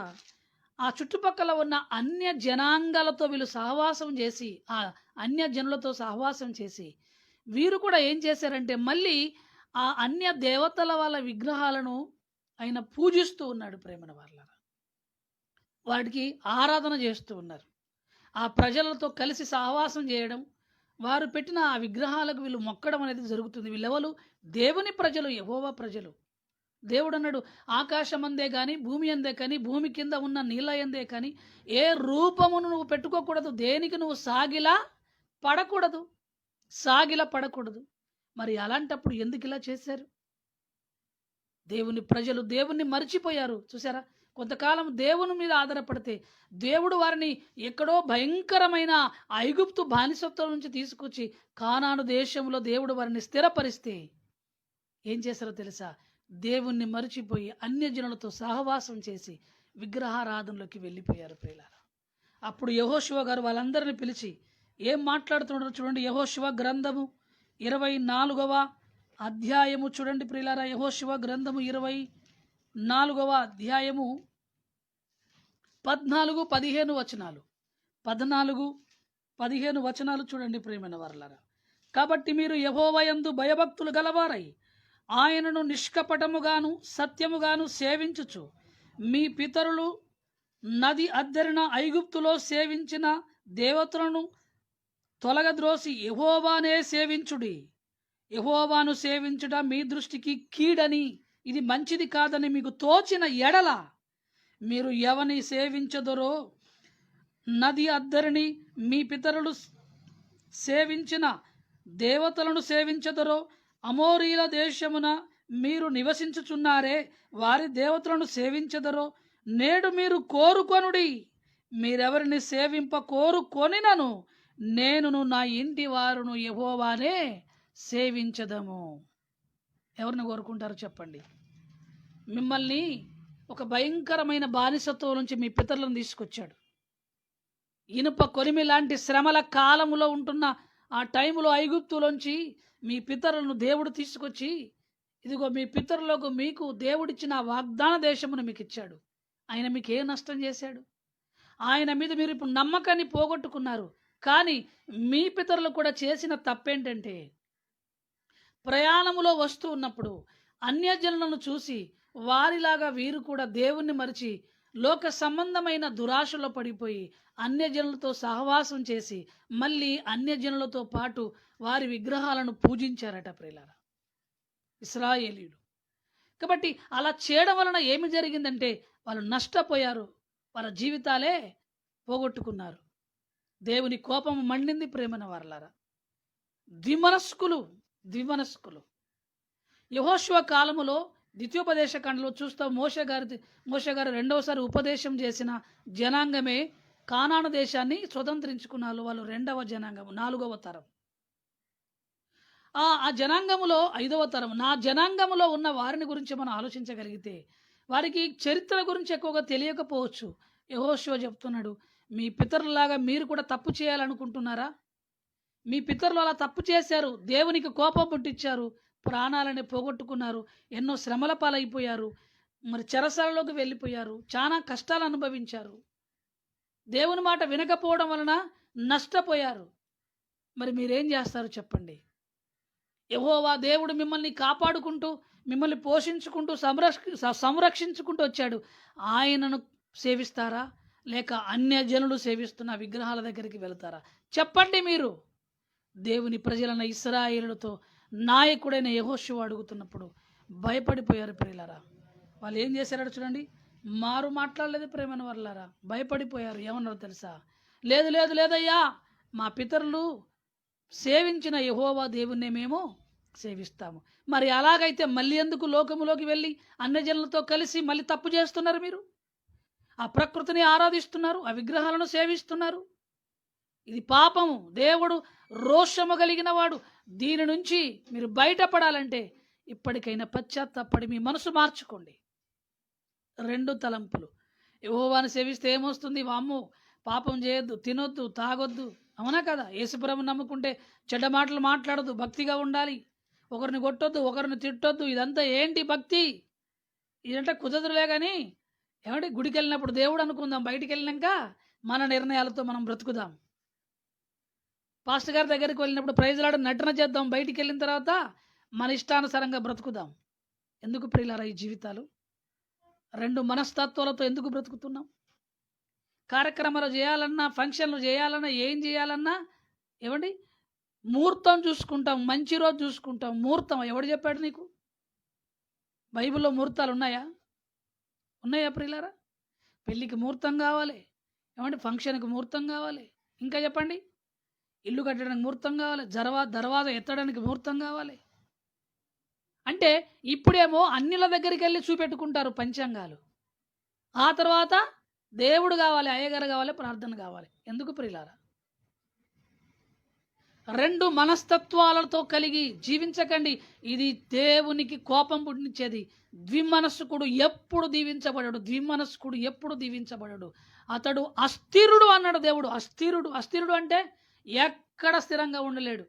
ఆ చుట్టుపక్కల ఉన్న అన్య జనాంగాలతో వీళ్ళు సహవాసం చేసి, ఆ అన్య జనులతో సహవాసం చేసి వీరు కూడా ఏం చేశారంటే మళ్ళీ ఆ అన్య దేవతల వాళ్ళ విగ్రహాలను ఆయన పూజిస్తూ ఉన్నాడు ప్రేమన వాళ్ళరా. వాటికి ఆరాధన చేస్తూ ఉన్నారు. ఆ ప్రజలతో కలిసి సహవాసం చేయడం, వారు పెట్టిన ఆ విగ్రహాలకు వీళ్ళు మొక్కడం అనేది జరుగుతుంది. వీళ్ళెవరు? దేవుని ప్రజలు, యెహోవా ప్రజలు. దేవుడు అన్నాడు, ఆకాశం అందే కానీ, భూమి అందే కానీ, భూమి కింద ఉన్న నీళ్ళ అందే కానీ ఏ రూపమును నువ్వు పెట్టుకోకూడదు, దేనికి నువ్వు సాగిలా పడకూడదు, సాగిలా పడకూడదు. మరి అలాంటప్పుడు ఎందుకు ఇలా చేశారు? దేవుని ప్రజలు దేవుణ్ణి మర్చిపోయారు. చూసారా, కొంతకాలం దేవుని మీద ఆధారపడితే దేవుడు వారిని ఎక్కడో భయంకరమైన ఐగుప్తు బానిసత్వం నుంచి తీసుకొచ్చి కానాను దేశంలో దేవుడు వారిని స్థిరపరిస్తే ఏం చేశారో తెలుసా? దేవుణ్ణి మరిచిపోయి అన్యజనులతో సహవాసం చేసి విగ్రహారాధనలోకి వెళ్ళిపోయారు ప్రియులారా. అప్పుడు యెహోషువ గారు వాళ్ళందరినీ పిలిచి ఏం మాట్లాడుతున్నారో చూడండి. యెహోషువ గ్రంథము 24వ అధ్యాయము చూడండి ప్రియులారా. యెహోషువ గ్రంథము 24వ అధ్యాయము 14-15 వచనాలు, 14-15 వచనాలు చూడండి ప్రియమైన వారలారా. కాబట్టి మీరు యెహోవా యందు భయభక్తులు గలవారై ఆయనను నిష్కపటముగాను సత్యముగాను సేవించుచు మీ పితరులు నది అద్దరిన ఐగుప్తులో సేవించిన దేవతలను తొలగద్రోసి యెహోవానే సేవించుడి. యెహోవాను సేవించుట మీ దృష్టికి కీడని, ఇది మంచిది కాదని మీకు తోచిన ఎడల మీరు ఎవని సేవించదరో, నది అద్దరిని మీ పితరులు సేవించిన దేవతలను సేవించదరో, అమోరీల దేశమున మీరు నివసించుచున్నారే వారి దేవతలను సేవించదరో, నేడు మీరు కోరుకొనుడి. మీరెవరిని సేవింప కోరుకొనినను నేనును నా ఇంటి వారును యెహోవానే సేవించదము. ఎవరిని కోరుకుంటారో చెప్పండి. మిమ్మల్ని ఒక భయంకరమైన బానిసత్వం నుంచి మీ పితరులను తీసుకొచ్చాడు. ఇనుప కొలిమి లాంటి శ్రమల కాలములో ఉంటున్న ఆ టైములో ఐగుప్తులోంచి మీ పితరులను దేవుడు తీసుకొచ్చి, ఇదిగో మీ పితరులకు మీకు దేవుడిచ్చిన వాగ్దాన దేశమును మీకు ఇచ్చాడు. ఆయన మీకు ఏ నష్టం చేశాడు? ఆయన మీద మీరు ఇప్పుడు నమ్మకాన్ని పోగొట్టుకున్నారు. కానీ మీ పితరులు కూడా చేసిన తప్పేంటంటే, ప్రయాణములో వస్తూ ఉన్నప్పుడు అన్యజనులను చూసి వారిలాగా వీరు కూడా దేవుణ్ణి మరిచి లోక సంబంధమైన దురాశలో పడిపోయి అన్యజనులతో సహవాసం చేసి మళ్ళీ అన్యజనులతో పాటు వారి విగ్రహాలను పూజించారట ప్రియులారా ఇశ్రాయేలీయులు. కాబట్టి అలా చేయడం వలన ఏమి జరిగిందంటే వాళ్ళు నష్టపోయారు, వాళ్ళ జీవితాలే పోగొట్టుకున్నారు. దేవుని కోపం మండింది ప్రేమన వారలారా. ద్విమనస్కులు ద్విమనస్కులు. యెహోషువ కాలములో ద్వితీయోపదేశ ఖండంలో చూస్తాం, మోషే గారు రెండవసారి ఉపదేశం చేసిన జనాంగమే కానాను దేశాన్ని స్వతంత్రించుకున్నారు. వాళ్ళు రెండవ జనాంగం, 4వ తరం. ఆ జనాంగములో 5వ తరం. నా జనాంగములో ఉన్న వారిని గురించి మనం ఆలోచించగలిగితే వారికి చరిత్ర గురించి ఎక్కువగా తెలియకపోవచ్చు. యెహోషువ చెప్తున్నాడు, మీ పితరులాగా మీరు కూడా తప్పు చేయాలనుకుంటున్నారా? మీ పితరులు అలా తప్పు చేశారు, దేవునికి కోపం పుట్టించారు, ప్రాణాలని పోగొట్టుకున్నారు, ఎన్నో శ్రమల పాలైపోయారు, మరి చెరసాలలోకి వెళ్ళిపోయారు, చాలా కష్టాలు అనుభవించారు, దేవుని మాట వినకపోవడం వలన నష్టపోయారు. మరి మీరేం చేస్తారు చెప్పండి? యెహోవా దేవుడు మిమ్మల్ని కాపాడుకుంటూ, మిమ్మల్ని పోషించుకుంటూ, సంరక్షించుకుంటూ వచ్చాడు. ఆయనను సేవిస్తారా, లేక అన్యజనులు సేవిస్తున్న విగ్రహాల దగ్గరికి వెళ్తారా? చెప్పండి మీరు. దేవుని ప్రజలైన ఇశ్రాయేలులతో నాయకుడైన యెహోషువ అడుగుతున్నప్పుడు భయపడిపోయారు ప్రియులారా. వాళ్ళు ఏం చేశారో చూడండి. మారు మాట్లాడలేదు ప్రేమైన వాళ్ళారా, భయపడిపోయారు. ఏమన్నారో తెలుసా? లేదు లేదు లేదయ్యా, మా పితరులు సేవించిన యెహోవా దేవుణ్ణి మేము సేవిస్తాము. మరి అలాగైతే మళ్ళీ ఎందుకు లోకములోకి వెళ్ళి అన్యజనులతో కలిసి మళ్ళీ తప్పు చేస్తున్నారు? మీరు ఆ ప్రకృతిని ఆరాధిస్తున్నారు, ఆ విగ్రహాలను సేవిస్తున్నారు. ఇది పాపము. దేవుడు రోషము కలిగిన వాడు. దీని నుంచి మీరు బయటపడాలంటే ఇప్పటికైనా పశ్చాత్తాపడి మీ మనసు మార్చుకోండి. 2 తలంపులు. యెహోవాను సేవిస్తే ఏమొస్తుంది? వామ్మో, పాపం చేయొద్దు, తినొద్దు, తాగొద్దు, అవునా కదా? యేసుప్రభుని నమ్ముకుంటే చెడ్డ మాటలు మాట్లాడొద్దు, భక్తిగా ఉండాలి, ఒకరిని కొట్టొద్దు, ఒకరిని తిట్టొద్దు. ఇదంతా ఏంటి భక్తి? ఇదంటే కుదరదులే. కానీ ఏమంటే గుడికి వెళ్ళినప్పుడు దేవుడు అనుకుందాం, బయటికి వెళ్ళినాక మన నిర్ణయాలతో మనం బ్రతుకుదాం. పాస్టర్ గారి దగ్గరికి వెళ్ళినప్పుడు ప్రైజ్లాడ నటన చేద్దాం, బయటికి వెళ్ళిన తర్వాత మన ఇష్టానుసారంగా బ్రతుకుదాం. ఎందుకు ప్రియులారా ఈ జీవితాలు? 2 మనస్తత్వాలతో ఎందుకు బ్రతుకుతున్నాం? కార్యక్రమాలు చేయాలన్నా, ఫంక్షన్లు చేయాలన్నా, ఏం చేయాలన్నా ఏమండి ముహూర్తం చూసుకుంటాం, మంచి రోజు చూసుకుంటాం. ముహూర్తం ఎవడు చెప్పాడు నీకు? బైబిల్లో ముహూర్తాలు ఉన్నాయా? ఉన్నాయా ప్రియులారా? పెళ్ళికి ముహూర్తం కావాలి, ఏమండి ఫంక్షన్కి ముహూర్తం కావాలి, ఇంకా చెప్పండి ఇల్లు కట్టడానికి ముహూర్తం కావాలి, దర్వాజా ఎత్తడానికి ముహూర్తం కావాలి. అంటే ఇప్పుడేమో అన్నిల దగ్గరికి వెళ్ళి చూపెట్టుకుంటారు పంచాంగాలు. ఆ తర్వాత దేవుడు కావాలి, అయ్యగారు కావాలి, ప్రార్థన కావాలి. ఎందుకు ప్రియులారా? 2 మనస్తత్వాలతో కలిగి జీవించకండి. ఇది దేవునికి కోపం పుట్టించేది. ద్విమనస్కుడు ఎప్పుడు దీవించబడడు. ద్విమనస్కుడు ఎప్పుడు దీవించబడడు. అతడు అస్థిరుడు అన్నాడు దేవుడు. అస్థిరుడు అంటే ఎక్కడ స్థిరంగా ఉండలేడు.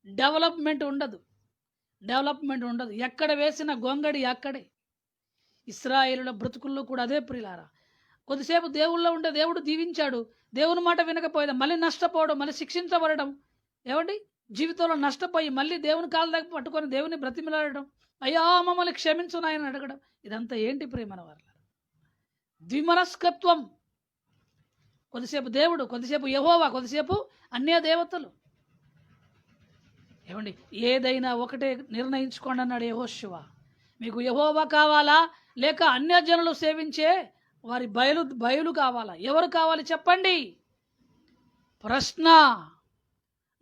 డెవలప్మెంట్ ఉండదు. ఎక్కడ వేసిన గొంగడి అక్కడే. ఇశ్రాయేలుల బ్రతుకుల్లో కూడా అదే ప్రియులారా. కొద్దిసేపు దేవుళ్ళో ఉంటే దేవుడు దీవించాడు, దేవుని మాట వినకపోయేది మళ్ళీ నష్టపోవడం, మళ్ళీ శిక్షించబడడం, ఏమండి జీవితంలో నష్టపోయి మళ్ళీ దేవుని కాళ్ళ దగ్గర పట్టుకొని దేవుని బ్రతిమలాడడం, అయ్యా మమ్మల్ని క్షమించు నాయన అడగడం. ఇదంతా ఏంటి ప్రేమన వారు? ద్విమనస్కత్వం. కొద్దిసేపు దేవుడు, కొద్దిసేపు యెహోవా, కొద్దిసేపు అన్య దేవతలు. ఏమండి ఏదైనా ఒకటే నిర్ణయించుకోండి అన్నాడు యెహోషువ. మీకు యెహోవా కావాలా, లేక అన్యజనులు సేవించే వారి బయలు కావాలా? ఎవరు కావాలి చెప్పండి? ప్రశ్న.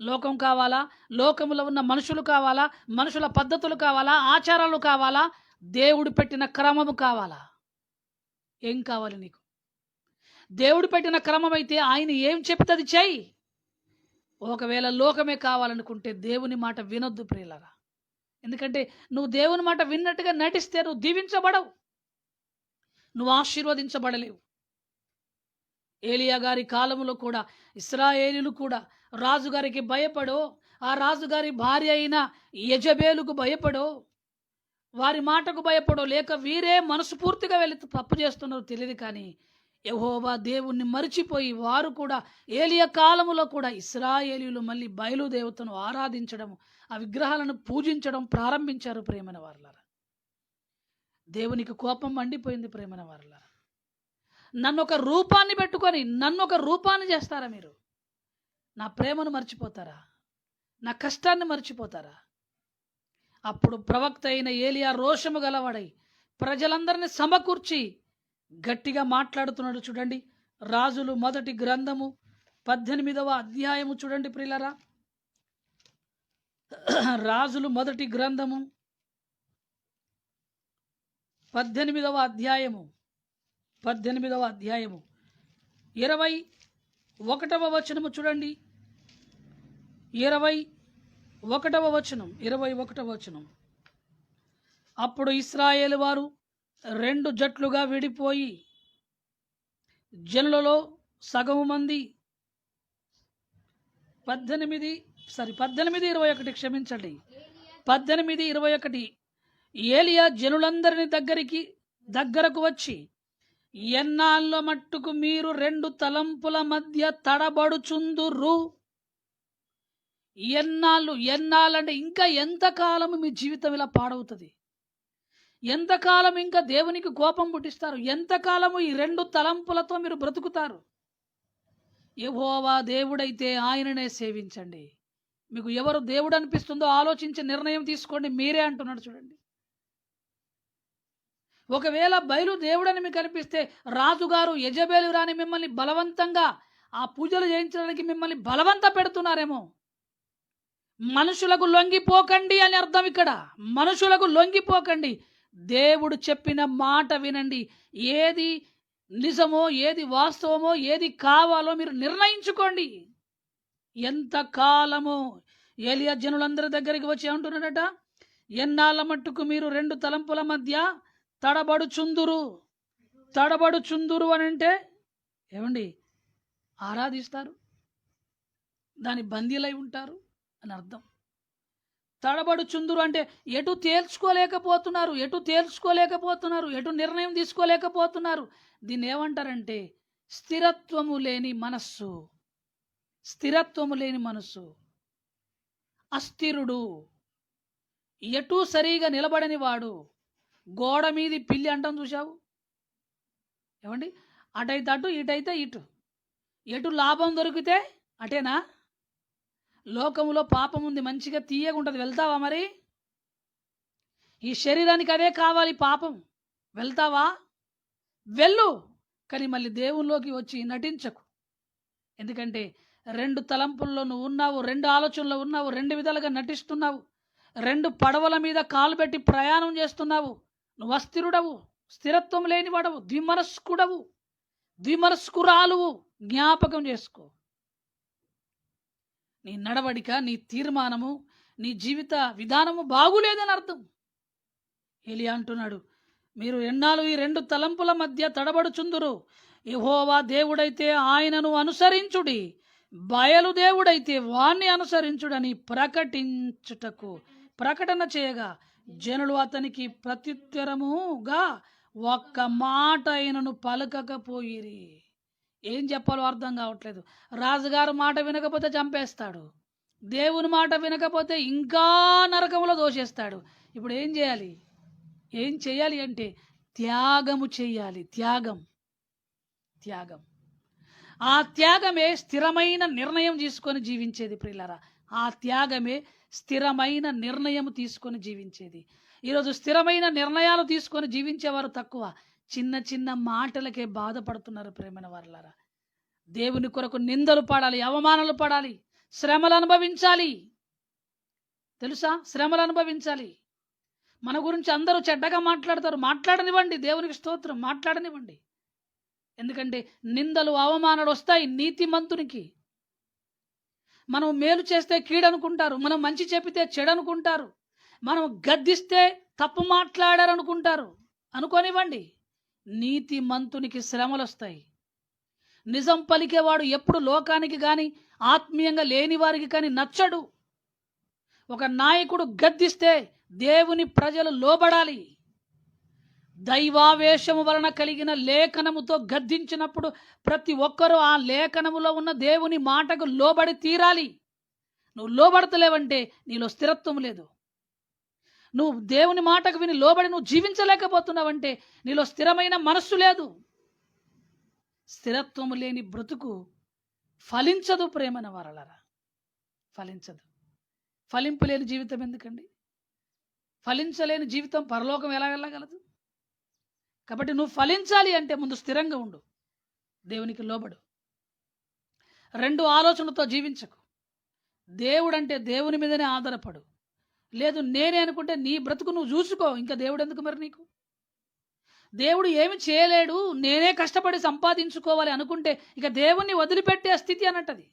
లోకం కావాలా? లోకములో ఉన్న మనుషులు కావాలా? మనుషుల పద్ధతులు కావాలా? ఆచారాలు కావాలా? దేవుడు పెట్టిన క్రమము కావాలా? ఏం కావాలి నీకు? దేవుడు పెట్టిన క్రమం అయితే ఆయన ఏం చెప్తే అది చెయ్యి. ఒకవేళ లోకమే కావాలనుకుంటే దేవుని మాట వినొద్దు ప్రియులారా. ఎందుకంటే నువ్వు దేవుని మాట విన్నట్టుగా నటిస్తే నువ్వు దీవించబడవు, నువ్వు ఆశీర్వదించబడలేవు. ఏలియా గారి కాలంలో కూడా ఇశ్రాయేలీయులు కూడా రాజుగారికి భయపడో, ఆ రాజుగారి భార్య అయిన యెజబేలుకు భయపడో, వారి మాటకు భయపడో, లేక వీరే మనస్ఫూర్తిగా వెళ్ళి తప్పు చేస్తున్నారో తెలియదు. కానీ యెహోవా దేవుణ్ణి మరిచిపోయి వారు కూడా ఏలియా కాలములో కూడా ఇశ్రాయేలీయులు మళ్ళీ బయలుదేవతను ఆరాధించడం, ఆ విగ్రహాలను పూజించడం ప్రారంభించారు. ప్రేమైన వారలారా, దేవునికి కోపం మండిపోయింది. ప్రేమైన వారలారా, నన్ను ఒక రూపాన్ని పెట్టుకొని నన్ను ఒక రూపాన్ని చేస్తారా మీరు? నా ప్రేమను మర్చిపోతారా? నా కష్టాన్ని మర్చిపోతారా? అప్పుడు ప్రవక్త అయిన ఏలియా రోషము గలవాడై ప్రజలందరినీ సమకూర్చి గట్టిగా మాట్లాడుతున్నాడు. చూడండి, రాజులు మొదటి గ్రంథము 18వ అధ్యాయము చూడండి ప్రియులారా. రాజులు మొదటి గ్రంథము 18వ అధ్యాయము 21వ వచనము చూడండి. 21వ వచనం. అప్పుడు ఇశ్రాయేలు వారు 2 జట్లుగా విడిపోయి జనులలో సగము మంది 18:21 క్షమించండి, 18:21. ఏలియా జనులందరిని దగ్గరకు వచ్చి, ఎన్నాళ్ళ మట్టుకు మీరు 2 తలంపుల మధ్య తడబడుచుందురు? ఎన్నాళ్ళంటే ఇంకా ఎంతకాలం మీ జీవితం ఇలా పాడవుతుంది? ఎంతకాలం ఇంకా దేవునికి కోపం పుట్టిస్తారు? ఎంతకాలము ఈ 2 తలంపులతో మీరు బ్రతుకుతారు? యెహోవా దేవుడైతే ఆయననే సేవించండి. మీకు ఎవరు దేవుడు అనిపిస్తుందో ఆలోచించి నిర్ణయం తీసుకోండి, మీరే అంటున్నాడు చూడండి. ఒకవేళ బయలు దేవుడని మీకు అనిపిస్తే, రాజుగారు యెజబెలు రాని మిమ్మల్ని బలవంతంగా ఆ పూజలు చేయించడానికి మిమ్మల్ని బలవంత పెడుతున్నారేమో. మనుషులకు లొంగిపోకండి అని అర్థం ఇక్కడ. మనుషులకు లొంగిపోకండి, దేవుడు చెప్పిన మాట వినండి. ఏది నిజమో, ఏది వాస్తవమో, ఏది కావాలో మీరు నిర్ణయించుకోండి. ఎంతకాలమో ఏలియా జనులందరి దగ్గరికి వచ్చి అంటున్నాడట, ఎన్నాళ్ళ మట్టుకు మీరు 2 తలంపుల మధ్య తడబడుచుందురు అని అంటే ఏమండి? ఆరాధిస్తారు, దాని బందీలై ఉంటారు అని అర్థం. తడబడుచుందురు అంటే ఎటు తేల్చుకోలేకపోతున్నారు, ఎటు నిర్ణయం తీసుకోలేకపోతున్నారు. దీన్ని ఏమంటారంటే స్థిరత్వము లేని మనస్సు, అస్థిరుడు, ఎటు సరిగా నిలబడని వాడు. గోడ మీది పిల్లి అంటాం చూసావు ఏమండి? అటైతే అటు, ఇటైతే ఇటు. ఎటు లాభం దొరికితే అటేనా? లోకములో పాపం ఉంది, మంచిగా తీయగా ఉంటుంది, వెళ్తావా? మరి ఈ శరీరానికి అదే కావాలి, పాపం. వెళ్తావా? వెళ్ళు, కానీ మళ్ళీ దేవుల్లోకి వచ్చి నటించకు. ఎందుకంటే 2 తలంపుల్లో నువ్వు ఉన్నావు, 2 ఆలోచనలో ఉన్నావు, 2 విధాలుగా నటిస్తున్నావు, 2 పడవల మీద కాలు పెట్టి ప్రయాణం చేస్తున్నావు. నువ్వు అస్థిరుడవు, స్థిరత్వం లేనివాడవు, ద్విమనస్కురాలువు. జ్ఞాపకం చేసుకో. నీ నడవడిక, నీ తీర్మానము, నీ జీవిత విధానము బాగులేదని అర్థం. ఏలియా అంటున్నాడు, మీరు ఎన్నాళ్ళు ఈ 2 తలంపుల మధ్య తడబడుచుందురు? యెహోవా దేవుడైతే ఆయనను అనుసరించుడి, బయలు దేవుడైతే వాణ్ణి అనుసరించుడని ప్రకటన చేయగా, జనులు అతనికి ప్రత్యుత్తరముగా ఒక్క మాట ఆయనను పలకకపోయిరి. ఏం చెప్పాలో అర్థం కావట్లేదు. రాజుగారు మాట వినకపోతే చంపేస్తాడు, దేవుని మాట వినకపోతే ఇంకా నరకంలో దోషేస్తాడు. ఇప్పుడు ఏం చేయాలి అంటే త్యాగము చేయాలి. త్యాగం. ఆ త్యాగమే స్థిరమైన నిర్ణయం తీసుకొని జీవించేది ప్రియులారా. ఆ త్యాగమే స్థిరమైన నిర్ణయం తీసుకొని జీవించేది. ఈరోజు స్థిరమైన నిర్ణయాలు తీసుకొని జీవించేవారు తక్కువ. చిన్న చిన్న మాటలకే బాధపడుతున్నారు ప్రేమైన వారలారా. దేవుని కొరకు నిందలు పడాలి, అవమానాలు పడాలి, శ్రమలు అనుభవించాలి. తెలుసా? శ్రమలు అనుభవించాలి. మన గురించి అందరూ చెడ్డగా మాట్లాడతారు, మాట్లాడనివ్వండి. దేవునికి స్తోత్రం, మాట్లాడనివ్వండి. ఎందుకంటే నిందలు, అవమానాలు వస్తాయి నీతిమంతునికి. మనం మేలు చేస్తే కీడనుకుంటారు, మనం మంచి చెప్పితే చెడనుకుంటారు, మనం గద్దిస్తే తప్పు మాట్లాడారనుకుంటారు. అనుకోనివ్వండి. నీతిమంతునికి శ్రమలు వస్తాయి. నిజం పలికేవాడు ఎప్పుడు లోకానికి కానీ ఆత్మీయంగా లేని వారికి కానీ నచ్చడు. ఒక నాయకుడు గద్దిస్తే దేవుని ప్రజలు లోబడాలి. దైవావేశము వలన కలిగిన లేఖనముతో గద్దించినప్పుడు ప్రతి ఒక్కరూ ఆ లేఖనములో ఉన్న దేవుని మాటకు లోబడి తీరాలి. నువ్వు లోబడతలేవంటే నీలో స్థిరత్వం లేదు. నువ్వు దేవుని మాటకు విని లోబడి నువ్వు జీవించలేకపోతున్నావంటే నీలో స్థిరమైన మనస్సు లేదు. స్థిరత్వము లేని బ్రతుకు ఫలించదు ప్రేమన వారలారా, ఫలించదు. ఫలింపు లేని జీవితం ఎందుకండి? ఫలించలేని జీవితం పరలోకం ఎలా వెళ్ళగలదు? కాబట్టి నువ్వు ఫలించాలి అంటే ముందు స్థిరంగా ఉండు, దేవునికి లోబడు. 2 ఆలోచనలతో జీవించకు. దేవుడంటే దేవుని మీదనే ఆధారపడు. లేదు నేనే అనుకుంటే నీ బ్రతుకు నువ్వు చూసుకో. ఇంకా దేవుడు ఎందుకు మరి నీకు? దేవుడు ఏమి చేయలేడు, నేనే కష్టపడి సంపాదించుకోవాలి అనుకుంటే ఇక దేవుణ్ణి వదిలిపెట్టే స్థితి అన్నట్టది.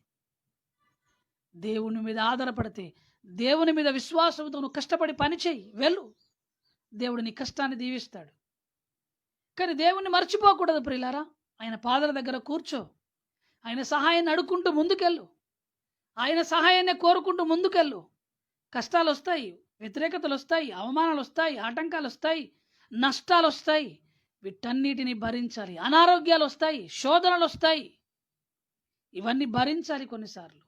దేవుని మీద ఆధారపడితే, దేవుని మీద విశ్వాసంతో నువ్వు కష్టపడి పని చేయి, వెళ్ళు. దేవుడు నీ కష్టాన్ని దీవిస్తాడు. కానీ దేవుణ్ణి మర్చిపోకూడదు ప్రియులారా. ఆయన పాదాల దగ్గర కూర్చో, ఆయన సహాయాన్ని అడుక్కుంటూ ముందుకెళ్ళు, ఆయన సహాయాన్ని కోరుకుంటూ ముందుకెళ్ళు. కష్టాలు వస్తాయి, వ్యతిరేకతలు వస్తాయి, అవమానాలు వస్తాయి, ఆటంకాలు వస్తాయి, నష్టాలు వస్తాయి. వీటన్నిటిని భరించాలి. అనారోగ్యాలు వస్తాయి, శోధనలు వస్తాయి. ఇవన్నీ భరించాలి. కొన్నిసార్లు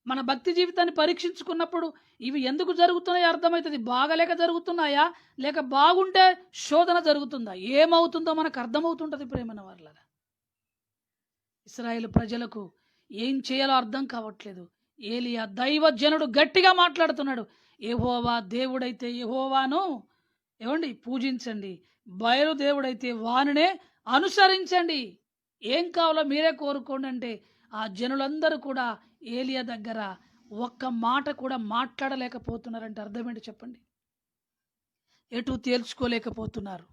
మన భక్తి జీవితాన్ని పరీక్షించుకున్నప్పుడు ఇవి ఎందుకు జరుగుతున్నాయో అర్థమవుతుంది. బాగలేక జరుగుతున్నాయా, లేక బాగుంటే శోధన జరుగుతుందా, ఏమవుతుందో మనకు అర్థమవుతుంటుంది. ప్రేమైన వారలారా, ఇశ్రాయేలు ప్రజలకు ఏం చేయాలో అర్థం కావట్లేదు. ఏలియా దైవజనుడు గట్టిగా మాట్లాడుతున్నాడు. యెహోవా దేవుడైతే యెహోవాను ఏమండి పూజించండి, బయలు దేవుడైతే వానినే అనుసరించండి. ఏం కావాలో మీరే కోరుకోండి అంటే ఆ జనులందరూ కూడా ఏలియా దగ్గర ఒక్క మాట కూడా మాట్లాడలేకపోతున్నారంటే అర్థమేంటి చెప్పండి? ఎటు తేల్చుకోలేకపోతున్నారు.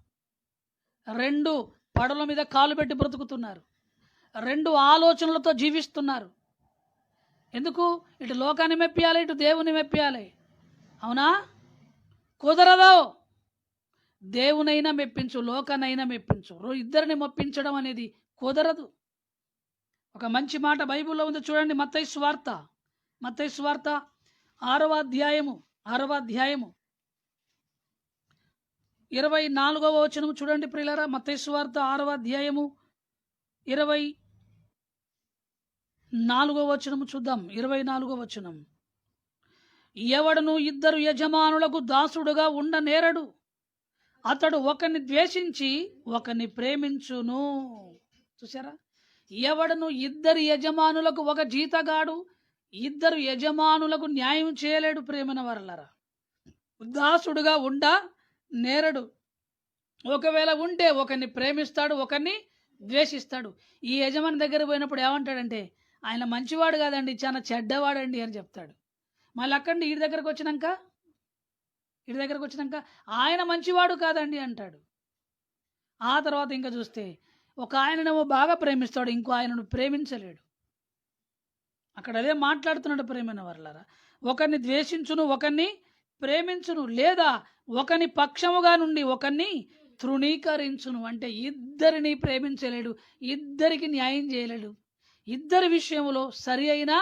రెండు పడవల మీద కాలు పెట్టి బ్రతుకుతున్నారు. రెండు ఆలోచనలతో జీవిస్తున్నారు. ఎందుకు? ఇటు లోకాన్ని మెప్పియాలి, ఇటు దేవుని మెప్పియాలి. అవునా? కుదరదు. దేవునైనా మెప్పించు, లోకానైనా మెప్పించు. ఇద్దరిని మెప్పించడం అనేది కుదరదు. ఒక మంచి మాట బైబిల్లో ఉంది చూడండి. మత్తయి సువార్త 6వ అధ్యాయము 24వ వచనం చూడండి ప్రియులారా. మత్తయి సువార్త 6వ అధ్యాయము 24వ వచనము చూద్దాం. 24వ వచనం. ఎవడను ఇద్దరు యజమానులకు దాసుడుగా ఉండనేరడు. అతడు ఒకరిని ద్వేషించి ఒకరిని ప్రేమించును. చూసారా? ఎవడను ఇద్దరు యజమానులకు, ఒక జీతగాడు ఇద్దరు యజమానులకు న్యాయం చేయలేడు. ప్రేమన వరలరా, దాసుడుగా ఉండ నేరడు. ఒకవేళ ఉంటే ఒకరిని ప్రేమిస్తాడు, ఒకరిని ద్వేషిస్తాడు. ఈ యజమాని దగ్గర పోయినప్పుడు ఏమంటాడంటే, ఆయన మంచివాడు కాదండి, చాలా చెడ్డవాడండి అని చెప్తాడు. మళ్ళీ అక్కడి వీడి దగ్గరకు వచ్చినాక ఆయన మంచివాడు కాదండి అంటాడు. ఆ తర్వాత ఇంకా చూస్తే ఒక ఆయననేమో బాగా ప్రేమిస్తాడు, ఇంకో ఆయనను ప్రేమించలేడు. అక్కడ అదే మాట్లాడుతున్నాడు. ప్రేమైన వర్లారా, ఒకరిని ద్వేషించును, ఒకరిని ప్రేమించును, లేదా ఒకని పక్షముగా నుండి ఒకరిని తృణీకరించును. అంటే ఇద్దరిని ప్రేమించలేడు, ఇద్దరికి న్యాయం చేయలేడు, ఇద్దరి విషయంలో సరి అయిన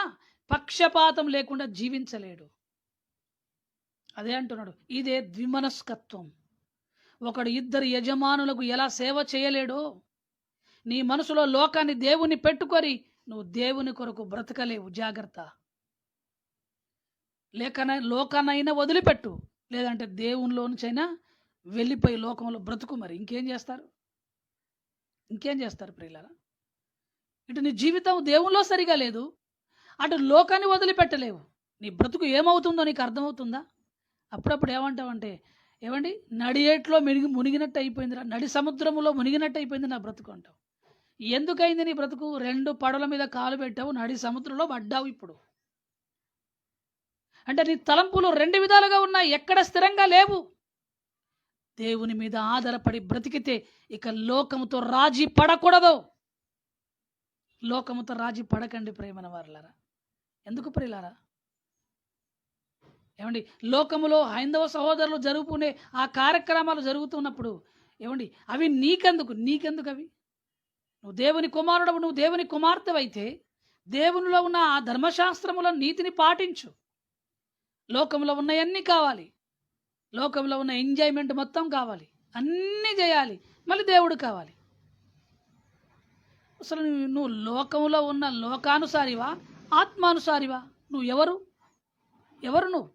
పక్షపాతం లేకుండా జీవించలేడు. అదే అంటున్నాడు. ఇదే ద్విమనస్కత్వం. ఒకడు ఇద్దరు యజమానులకు ఎలా సేవ చేయలేడో, నీ మనసులో లోకాన్ని దేవుని పెట్టుకొని నువ్వు దేవుని కొరకు బ్రతకలేవు. జాగ్రత్త. లోకానైనా వదిలిపెట్టు, లేదంటే దేవునిలో నుంచైనా వెళ్ళిపోయి లోకంలో బ్రతుకు. మరి ఇంకేం చేస్తారు ప్రియులారా? ఇటు నీ జీవితం దేవునిలో సరిగా లేదు, అటు లోకాన్ని వదిలిపెట్టలేవు. నీ బ్రతుకు ఏమవుతుందో నీకు అర్థమవుతుందా? అప్పుడప్పుడు ఏమంటావంటే, ఏమండి నడియేట్లో మునిగినట్టు అయిపోయిందిరా, నడి సముద్రంలో మునిగినట్టు అయిపోయింది నా బ్రతుకు అంటావు. ఎందుకైంది నీ బ్రతుకు? 2 పడవల మీద కాలు పెట్టావు, నడి సముద్రంలో పడ్డావు. ఇప్పుడు అంటే నీ తలంపులు 2 విధాలుగా ఉన్నాయి, ఎక్కడ స్థిరంగా లేవు. దేవుని మీద ఆధారపడి బ్రతికితే ఇక లోకముతో రాజీ పడకూడదు. లోకముతో రాజీ పడకండి ప్రేమన వారలారా. ఎందుకు ప్రియులారా? ఏమండి లోకములో హైందవ సహోదరులు జరుపుకునే ఆ కార్యక్రమాలు జరుగుతున్నప్పుడు ఏమండి అవి నీకెందుకు అవి? నువ్వు దేవుని కుమారుడవు, నువ్వు దేవుని కుమార్తెవైతే దేవునిలో ఉన్న ఆ ధర్మశాస్త్రముల నీతిని పాటించు. లోకంలో ఉన్నవన్నీ కావాలి, లోకంలో ఉన్న ఎంజాయ్మెంట్ మొత్తం కావాలి, అన్నీ చేయాలి, మళ్ళీ దేవుడు కావాలి. అసలు నువ్వు లోకంలో ఉన్న లోకానుసారివా, ఆత్మానుసారివా? నువ్వు ఎవరు నువ్వు?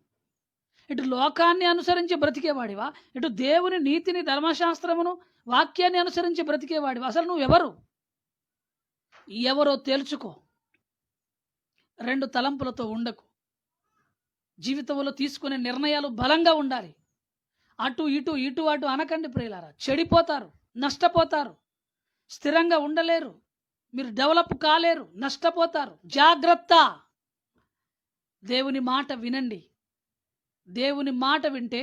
ఇటు లోకాన్ని అనుసరించి బ్రతికేవాడివా, ఇటు దేవుని నీతిని, ధర్మశాస్త్రమును, వాక్యాన్ని అనుసరించి బ్రతికేవాడివా? అసలు నువ్వు ఎవరో తేల్చుకో. 2 తలంపులతో ఉండకు. జీవితంలో తీసుకునే నిర్ణయాలు బలంగా ఉండాలి. అటు అటు అనకండి ప్రియులారా. చెడిపోతారు, నష్టపోతారు, స్థిరంగా ఉండలేరు, మీరు డెవలప్ కాలేరు, నష్టపోతారు. జాగ్రత్త. దేవుని మాట వినండి. దేవుని మాట వింటే,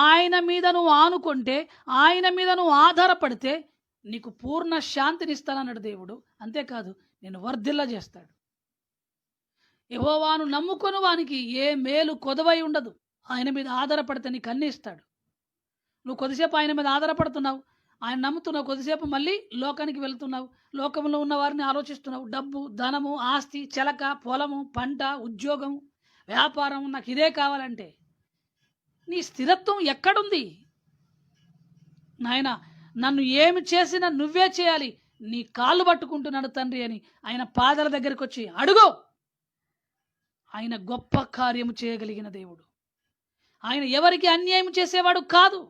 ఆయన మీద నువ్వు ఆనుకుంటే, ఆయన మీద నువ్వు ఆధారపడితే నీకు పూర్ణ శాంతినిస్తానన్నాడు దేవుడు. అంతేకాదు నేను వర్ధిల్ల చేస్తాడు. యెహోవాను నమ్ముకొని వానికి ఏ మేలు కొదవై ఉండదు. ఆయన మీద ఆధారపడితే నీకు అన్నీ ఇస్తాడు. నువ్వు కొద్దిసేపు ఆయన మీద ఆధారపడుతున్నావు, ఆయన నమ్ముతున్నావు, కొద్దిసేపు మళ్ళీ లోకానికి వెళ్తున్నావు, లోకంలో ఉన్న వారిని ఆలోచిస్తున్నావు. డబ్బు, ధనము, ఆస్తి, చెలక, పొలము, పంట, ఉద్యోగం, వ్యాపారం, నాకు ఇదే కావాలంటే నీ స్థిరత్వం ఎక్కడుంది? నాయన, నన్ను ఏమి చేసినా నువ్వే చేయాలి, నీ కాళ్ళు పట్టుకుంటున్నాడు తండ్రి అని ఆయన పాదాల దగ్గరికి వచ్చి అడుగు. ఆయన గొప్ప కార్యము చేయగలిగిన దేవుడు. ఆయన ఎవరికి అన్యాయం చేసేవాడు కాదు.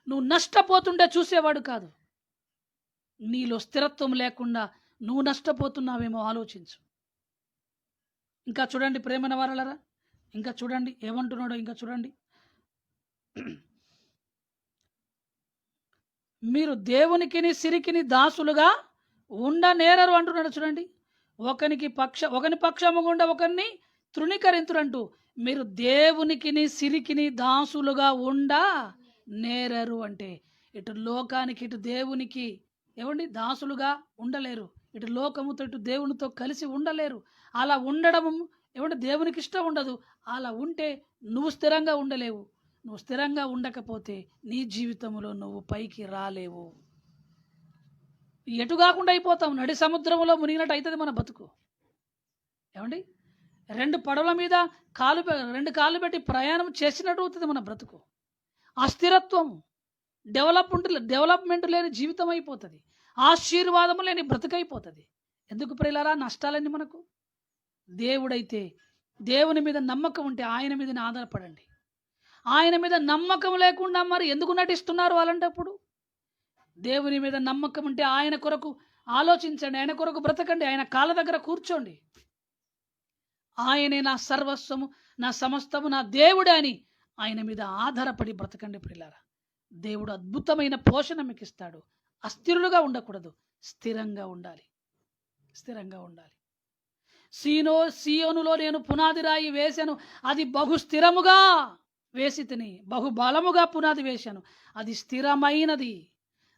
నువ్వు నష్టపోతుంటే చూసేవాడు కాదు. నీలో స్థిరత్వం లేకుండా నువ్వు నష్టపోతున్నావేమో ఆలోచించు. ఇంకా చూడండి ప్రేమైన వారలారా, ఇంకా చూడండి ఏమంటున్నాడో. ఇంకా చూడండి, మీరు దేవునికిని సిరికిని దాసులుగా ఉండనేరరు అంటున్నాడు. చూడండి, ఒకని పక్షము గుండా ఒకరిని తృణీకరింతురంటూ మీరు దేవునికిని సిరికిని దాసులుగా నేరరు అంటే ఇటు లోకానికి ఇటు దేవునికి ఏమండి దాసులుగా ఉండలేరు. ఇటు లోకముతో ఇటు దేవునితో కలిసి ఉండలేరు. అలా ఉండడం ఏమంటే దేవునికి ఇష్టం ఉండదు. అలా ఉంటే నువ్వు స్థిరంగా ఉండలేవు. నువ్వు స్థిరంగా ఉండకపోతే నీ జీవితంలో నువ్వు పైకి రాలేవు. ఎటు కాకుండా అయిపోతాం. నడి సముద్రంలో మునిగినట్టు అవుతుంది మన బతుకు. ఏమండి, రెండు పడవల మీద రెండు కాళ్ళు పెట్టి ప్రయాణం చేసినట్టు అవుతుంది మన బ్రతుకు. అస్థిరత్వం, డెవలప్మెంట్ లేని జీవితం అయిపోతుంది. ఆశీర్వాదము లేని బ్రతుకైపోతుంది. ఎందుకు ప్రియులారా నష్టాలన్నీ మనకు? దేవుడైతే దేవుని మీద నమ్మకం ఉంటే ఆయన మీదనే ఆధారపడండి. ఆయన మీద నమ్మకం లేకుండా మరి ఎందుకు నటిస్తున్నారు అలాంటప్పుడు? దేవుని మీద నమ్మకం ఉంటే ఆయన కొరకు ఆలోచించండి, ఆయన కొరకు బ్రతకండి, ఆయన కాళ్ళ దగ్గర కూర్చోండి. ఆయనే నా సర్వస్వము, నా సమస్తము, నా దేవుడే అని ఆయన మీద ఆధారపడి బ్రతకండి ప్రియులారా. దేవుడు అద్భుతమైన పోషణ మీకు ఇస్తాడు. అస్థిరులుగా ఉండకూడదు, స్థిరంగా ఉండాలి. స్థిరంగా ఉండాలి. సియోనులో నేను పునాది రాయి వేశాను, అది బహు స్థిరముగా వేసి తిని, బహుబలముగా పునాది వేశాను, అది స్థిరమైనది.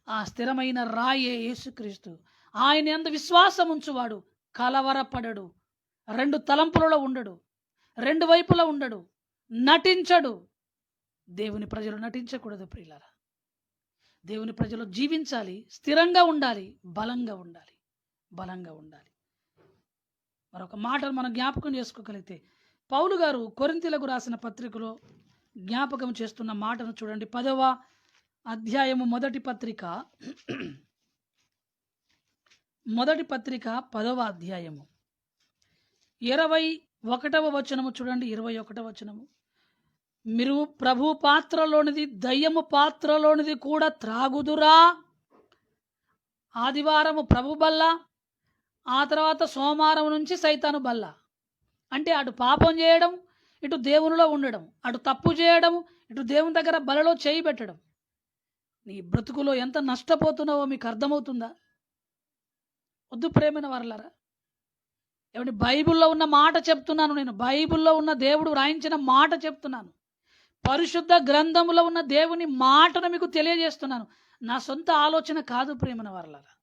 ఆ స్థిరమైన రాయే యేసుక్రీస్తు. ఆయన యందు విశ్వాసం ఉంచువాడు కలవరపడడు, రెండు తలంపులలో ఉండడు, రెండు వైపులా ఉండడు, నటించడు. దేవుని ప్రజలు నటించకూడదు ప్రియులారా. దేవుని ప్రజలు జీవించాలి, స్థిరంగా ఉండాలి, బలంగా ఉండాలి, బలంగా ఉండాలి. మరొక మాటను మనం జ్ఞాపకం చేసుకోగలిగితే, పౌలు గారు కొరింథీలకు రాసిన పత్రికలో జ్ఞాపకం చేస్తున్న మాటను చూడండి. 10వ అధ్యాయము మొదటి పత్రిక 10వ అధ్యాయము 21వ వచనము చూడండి. 21వ వచనము, మీరు ప్రభు పాత్రలోనిది దయ్యము పాత్రలోనిది కూడా త్రాగుదురా? ఆదివారము ప్రభు బల్ల, ఆ తర్వాత సోమవారం నుంచి సైతాను బల్ల. అంటే అటు పాపం చేయడం, ఇటు దేవునిలో ఉండడం, అటు తప్పు చేయడం, ఇటు దేవుని దగ్గర బలలో చేయి పెట్టడం. నీ బ్రతుకులో ఎంత నష్టపోతున్నావో మీకు అర్థమవుతుందా? వద్దు ప్రేమైన వారలారా. ఏమంటే బైబిల్లో ఉన్న మాట చెప్తున్నాను నేను. బైబిల్లో ఉన్న దేవుడు రాయించిన మాట చెప్తున్నాను. పరిశుద్ధ గ్రంథములో ఉన్న దేవుని మాటను మీకు తెలియజేస్తున్నాను. నా సొంత ఆలోచన కాదు ప్రేమైన వారలారా.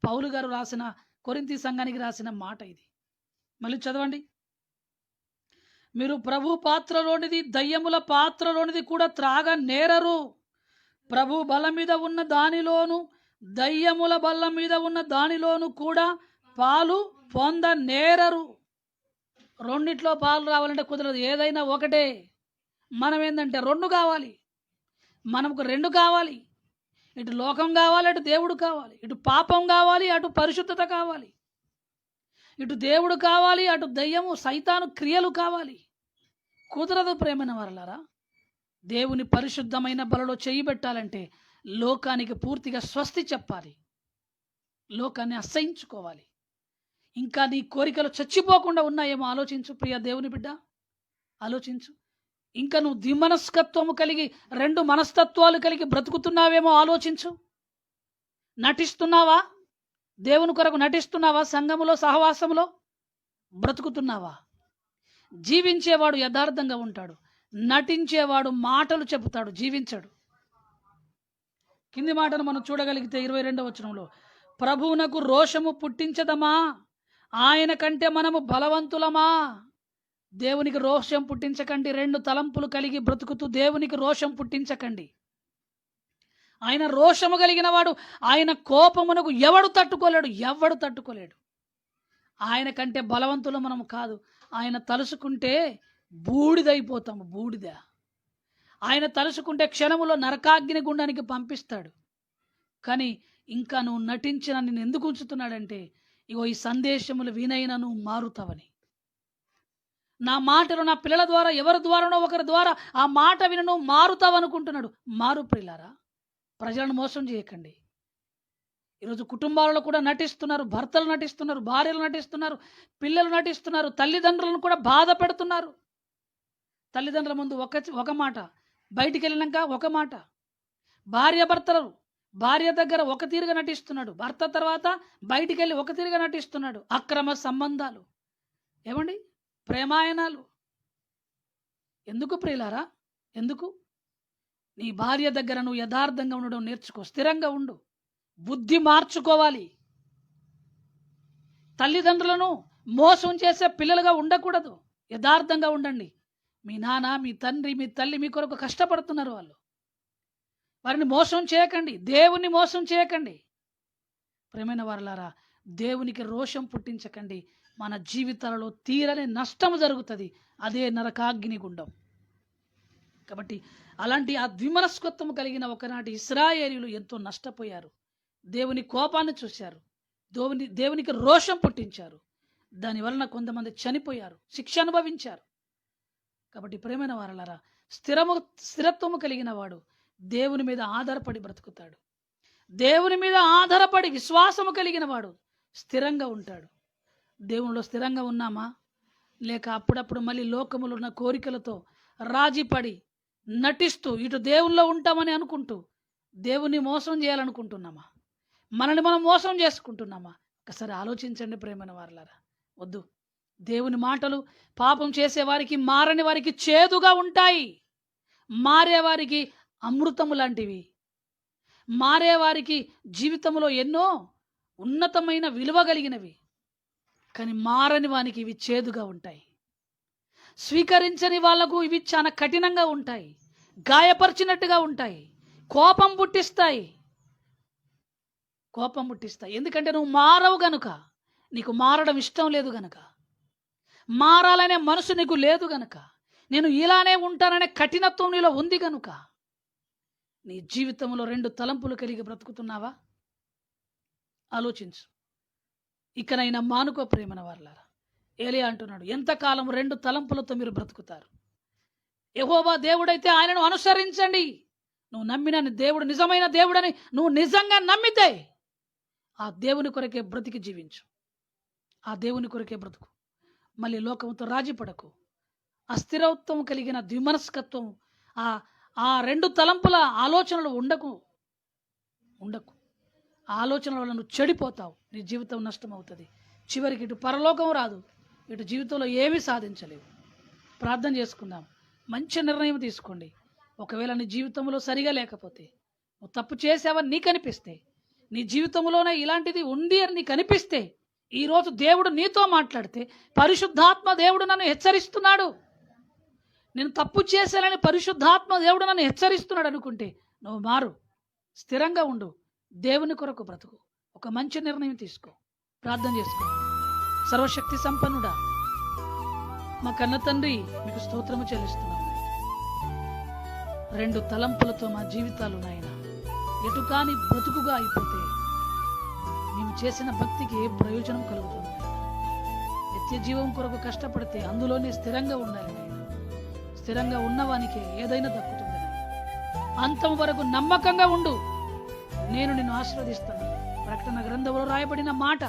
పౌలు గారు రాసిన కొరింథీ సంఘానికి రాసిన మాట ఇది. మళ్ళీ చదవండి. మీరు ప్రభు పాత్రలోనిది దయ్యముల పాత్రలోనిది కూడా త్రాగనేరరు. ప్రభు బల్ల మీద ఉన్న దానిలోను దయ్యముల బల్ల మీద ఉన్న దానిలోను కూడా పాలు పొందనేరరు. రెండిట్లో పాలు రావాలంటే కుదరదు, ఏదైనా ఒకటే. మనం ఏంటంటే రెండు కావాలి, మనకు రెండు కావాలి. ఇటు లోకం కావాలి, అటు దేవుడు కావాలి. ఇటు పాపం కావాలి, అటు పరిశుద్ధత కావాలి. ఇటు దేవుడు కావాలి, అటు దయ్యము సైతాను క్రియలు కావాలి. కుదరదు ప్రేమైన వారలారా. దేవుని పరిశుద్ధమైన బలలో చేయి పెట్టాలంటే లోకానికి పూర్తిగా స్వస్తి చెప్పాలి, లోకాన్ని అసహించుకోవాలి. ఇంకా నీ కోరికలు చచ్చిపోకుండా ఉన్నాయేమో ఆలోచించు ప్రియ దేవుని బిడ్డ, ఆలోచించు. ఇంకా నువ్వు ద్విమనస్కత్వము కలిగి, రెండు మనస్తత్వాలు కలిగి బ్రతుకుతున్నావేమో ఆలోచించు. నటిస్తున్నావా? దేవుని కొరకు నటిస్తున్నావా? సంఘములో సహవాసములో బ్రతుకుతున్నావా? జీవించేవాడు యథార్థంగా ఉంటాడు, నటించేవాడు మాటలు చెబుతాడు, జీవించడు. కింది మాటను మనం చూడగలిగితే 22వ వచనంలో, ప్రభువునకు రోషము పుట్టించదమా, ఆయన కంటే మనము బలవంతులమా. దేవునికి రోషం పుట్టించకండి. 2 తలంపులు కలిగి బ్రతుకుతూ దేవునికి రోషం పుట్టించకండి. ఆయన రోషము కలిగిన వాడు, ఆయన కోపమునకు ఎవడు తట్టుకోలేడు. ఆయన కంటే బలవంతులు మనము కాదు. ఆయన తలుసుకుంటే బూడిదైపోతాము, బూడిద. ఆయన తలుసుకుంటే క్షణములో నరకాగ్ని గుండానికి పంపిస్తాడు. కానీ ఇంకా నువ్వు నటించిన నిన్ను ఎందుకు ఉంచుతున్నాడంటే, ఇగో ఈ సందేశములు వినైనా నువ్వు మారుతావని. నా మాటలు నా పిల్లల ద్వారా, ఎవరి ద్వారానో ఒకరి ద్వారా ఆ మాట విని నువ్వు మారుతావనుకుంటున్నాడు. మారు ప్రియులారా, ప్రజలను మోసం చేయకండి. ఈరోజు కుటుంబాలలో కూడా నటిస్తున్నారు, భర్తలు నటిస్తున్నారు, భార్యలు నటిస్తున్నారు, పిల్లలు నటిస్తున్నారు, తల్లిదండ్రులను కూడా బాధ పెడుతున్నారు. తల్లిదండ్రుల ముందు ఒక మాట, బయటికి వెళ్ళినాక ఒక మాట. భర్తలు భార్య దగ్గర ఒక తీరుగా నటిస్తున్నాడు, భర్త తర్వాత బయటికి వెళ్ళి ఒక తీరుగా నటిస్తున్నాడు. అక్రమ సంబంధాలు, ఏమండి, ప్రేమాయణాలు. ఎందుకు ప్రియులారా? ఎందుకు? నీ భార్య దగ్గర నువ్వు యథార్థంగా ఉండడం నేర్చుకో, స్థిరంగా ఉండు, బుద్ధి మార్చుకోవాలి. తల్లిదండ్రులను మోసం చేసే పిల్లలుగా ఉండకూడదు, యథార్థంగా ఉండండి. మీ నాన్న, మీ తండ్రి, మీ తల్లి మీ కొరకు కష్టపడుతున్నారు. వారిని మోసం చేయకండి, దేవుని మోసం చేయకండి. ప్రియమైన వారలారా, దేవునికి రోషం పుట్టించకండి. మన జీవితాలలో తీరని నష్టం జరుగుతుంది, అదే నరకాగ్ని గుండం. కాబట్టి అలాంటి ఆ ద్విమనస్కత్వం కలిగిన ఒకనాటి ఇశ్రాయేలీయులు ఎంతో నష్టపోయారు. దేవుని కోపాన్ని చూశారు, దేవునికి రోషం పుట్టించారు. దానివలన కొంతమంది చనిపోయారు, శిక్ష అనుభవించారు. కాబట్టి ప్రేమైన వారలారా, స్థిరత్వము కలిగిన వాడు దేవుని మీద ఆధారపడి బ్రతుకుతాడు. దేవుని మీద ఆధారపడి విశ్వాసము కలిగిన వాడు స్థిరంగా ఉంటాడు. దేవునిలో స్థిరంగా ఉన్నామా, లేక అప్పుడప్పుడు మళ్ళీ లోకములో ఉన్న కోరికలతో రాజీపడి నటిస్తూ ఇటు దేవునిలో ఉంటామని అనుకుంటూ దేవుని మోసం చేయాలనుకుంటున్నామా? మనల్ని మనం మోసం చేసుకుంటున్నామా? ఒకసారి ఆలోచించండి ప్రేమైన వారలారా. వద్దు. దేవుని మాటలు పాపం చేసే వారికి, మారని వారికి చేదుగా ఉంటాయి, మారేవారికి అమృతము లాంటివి. మారేవారికి జీవితంలో ఎన్నో ఉన్నతమైన విలువ కలిగినవి. కానీ మారని వానికి ఇవి చేదుగా ఉంటాయి. స్వీకరించని వాళ్లకు ఇవి చాలా కఠినంగా ఉంటాయి, గాయపరిచినట్టుగా ఉంటాయి, కోపం పుట్టిస్తాయి. ఎందుకంటే నువ్వు మారవు గనుక, నీకు మారడం ఇష్టం లేదు గనుక, మారాలనే మనసు నీకు లేదు గనుక, నేను ఇలానే ఉంటాననే కఠినత్వం నీలో ఉంది గనుక. నీ జీవితంలో 2 తలంపులు కలిగి బ్రతుకుతున్నావా? ఆలోచించు. ఇకనైనా మానుకో ప్రేమన వారలారా. ఏలియా అంటున్నాడు, ఎంతకాలం 2 తలంపులతో మీరు బ్రతుకుతారు? యెహోవా దేవుడైతే ఆయనను అనుసరించండి. నువ్వు నమ్మిన దేవుడు నిజమైన దేవుడని నువ్వు నిజంగా నమ్మితే ఆ దేవుని కొరకే బ్రతికి జీవించు, ఆ దేవుని కొరకే బ్రతుకు. మళ్ళీ లోకంతో రాజీపడకు. అస్థిరత్వం కలిగిన ద్విమనస్కత్వం, ఆ 2 తలంపుల ఆలోచనలు ఉండకు. ఆ ఆలోచనల వల్ల నువ్వు చెడిపోతావు, నీ జీవితం నష్టమవుతుంది. చివరికి ఇటు పరలోకం రాదు, ఇటు జీవితంలో ఏమీ సాధించలేవు. ప్రార్థన చేసుకుందాం, మంచి నిర్ణయం తీసుకోండి. ఒకవేళ నీ జీవితంలో సరిగా లేకపోతే, నువ్వు తప్పు చేసావని నీకు అనిపిస్తే, నీ జీవితంలోనే ఇలాంటిది ఉంది అని నీకు అనిపిస్తే, ఈరోజు దేవుడు నీతో మాట్లాడితే, పరిశుద్ధాత్మ దేవుడు నన్ను హెచ్చరిస్తున్నాడు, నేను తప్పు చేశానని పరిశుద్ధాత్మ దేవుడు నన్ను హెచ్చరిస్తున్నాడు అనుకుంటే, నువ్వు మారు, స్థిరంగా ఉండు, దేవుని కొరకు బ్రతుకు, ఒక మంచి నిర్ణయం తీసుకో. ప్రార్థన చేసుకో. సర్వశక్తి సంపన్నుడా, మా కన్న తండ్రి, మీకు స్తోత్రము చెల్లిస్తున్నాము. 2 తలంపులతో మా జీవితాలు నాయన ఎటు కాని బ్రతుకుగా అయిపోతే మేము చేసిన భక్తికి ఏ ప్రయోజనం కలుగుతుంది? నిత్య జీవం కొరకు కష్టపడితే అందులోనే స్థిరంగా ఉండాలి నాయన. స్థిరంగా ఉన్నవానికి ఏదైనా దక్కుతుంది నాయన. అంతం వరకు నమ్మకంగా ఉండు, నేను నిన్ను ఆశీర్వదిస్తాను. ప్రకటన గ్రంథంలో రాయబడిన మాట,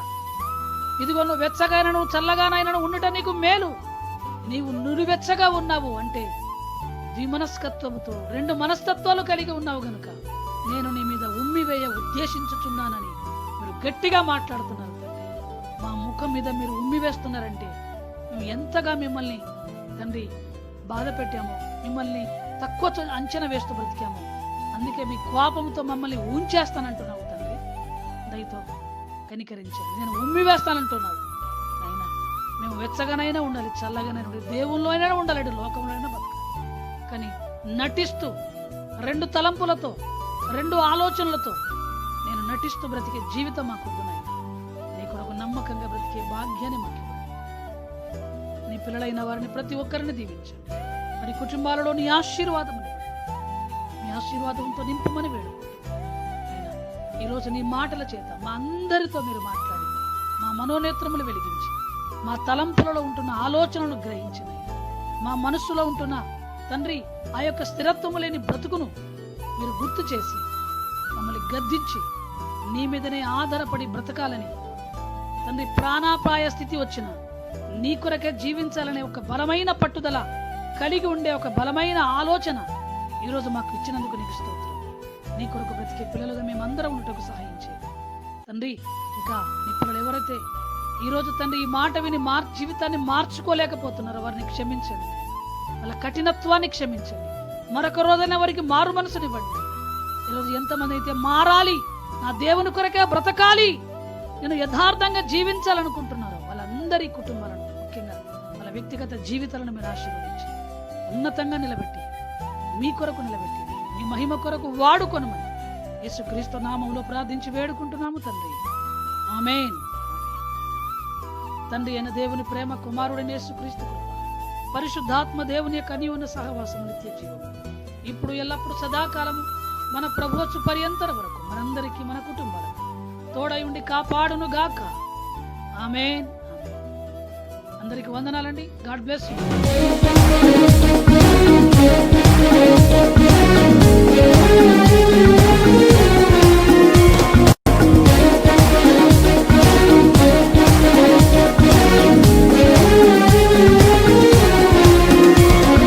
ఇదిగో నువ్వు వెచ్చగానను చల్లగానైనను ఉండుట నీకు మేలు, నీవు నురివెచ్చగా ఉన్నావు అంటే ద్విమనస్కత్వముతో 2 మనస్తత్వాలు కలిగి ఉన్నావు గనుక నేను నీ మీద ఉమ్మివేయ ఉద్దేశించుచున్నానని మీరు గట్టిగా మాట్లాడుతున్నారు. మా ముఖం మీద మీరు ఉమ్మివేస్తున్నారంటే మేము ఎంతగా మిమ్మల్ని తండ్రి బాధ పెట్టాము, మిమ్మల్ని తక్కువ అంచనా వేస్తూ బ్రతికాము, అందుకే మీ కోపంతో మమ్మల్ని ఉంచేస్తానంటున్నావు తండ్రి. దయతో కనికరించండి. నేను ఉమ్మి వేస్తానంటున్నావు అయినా మేము వెచ్చగానైనా ఉండాలి, చల్లగానైనా ఉండాలి, దేవుల్లో అయినా ఉండాలి, లోకంలో అయినా బతకాలి. కానీ నటిస్తూ 2 తలంపులతో 2 ఆలోచనలతో నేను నటిస్తూ బ్రతికే జీవితం మాకు వద్దునైనా. నీ కొరకు నమ్మకంగా బ్రతికే భాగ్యాన్ని మాకు ఇవ్వండి. నీ పిల్లలైన వారిని ప్రతి ఒక్కరిని దీవించండి. మరి కుటుంబాలలో నీ ఆశీర్వాదం, నీ ఆశీర్వాదంతో నింపమని వేడుకుంటున్నాను. ఈరోజు నీ మాటల చేత మా అందరితో మీరు మాట్లాడి మా మనోనేత్రములు వెలిగించి మా తలంపులలో ఉంటున్న ఆలోచనలను గ్రహించిన, మా మనస్సులో ఉంటున్న తండ్రి ఆ యొక్క స్థిరత్వము లేని బ్రతుకును మీరు గుర్తు చేసి మమ్మల్ని గద్దించి నీ మీదనే ఆధారపడి బ్రతకాలని తండ్రి, ప్రాణాపాయ స్థితి వచ్చిన నీ కొరకే జీవించాలనే ఒక బలమైన పట్టుదల కలిగి ఉండే ఒక బలమైన ఆలోచన ఈరోజు మాకు ఇచ్చినందుకు నీకు స్తోత్రం. నీ కొరకు బ్రతికే పిల్లలుగా మేమందరం ఉండటకు సహాయం చేయండి తండ్రి. ఇంకా నీ పిల్లలు ఎవరైతే ఈరోజు తండ్రి ఈ మాట విని జీవితాన్ని మార్చుకోలేకపోతున్నారో వారిని క్షమించండి, వాళ్ళ కఠినత్వాన్ని క్షమించండి. మరొక రోజైనా వారికి మారు మనసునివ్వండి. ఈరోజు ఎంతమంది అయితే మారాలి, నా దేవుని కొరకే బ్రతకాలి, నేను యథార్థంగా జీవించాలనుకుంటున్నారో వాళ్ళందరి కుటుంబాలను, ముఖ్యంగా వాళ్ళ వ్యక్తిగత జీవితాలను మీరు ఆశీర్వదించి ఉన్నతంగా నిలబెట్టి మీ కొరకు నిలబెట్టి మీ మహిమ కొరకు వాడుకొనమని యేసుక్రీస్తు నామములో ప్రార్థించి వేడుకుంటున్నాము తండ్రి. ఆమేన్. తండ్రి అయిన దేవుని ప్రేమ, కుమారుడైన యేసుక్రీస్తు కృప, పరిశుద్ధాత్మ దేవుని యొక్క అన్యోన్య సహవాసం, నిత్య జీవం ఇప్పుడు ఎల్లప్పుడు సదాకాలము మన ప్రభువచ్చు పర్యంతర వరకు మనందరికీ మన కుటుంబాలకు తోడై ఉండి కాపాడును గాక. ఆమేన్. అందరికి వందనాలండి. God bless you.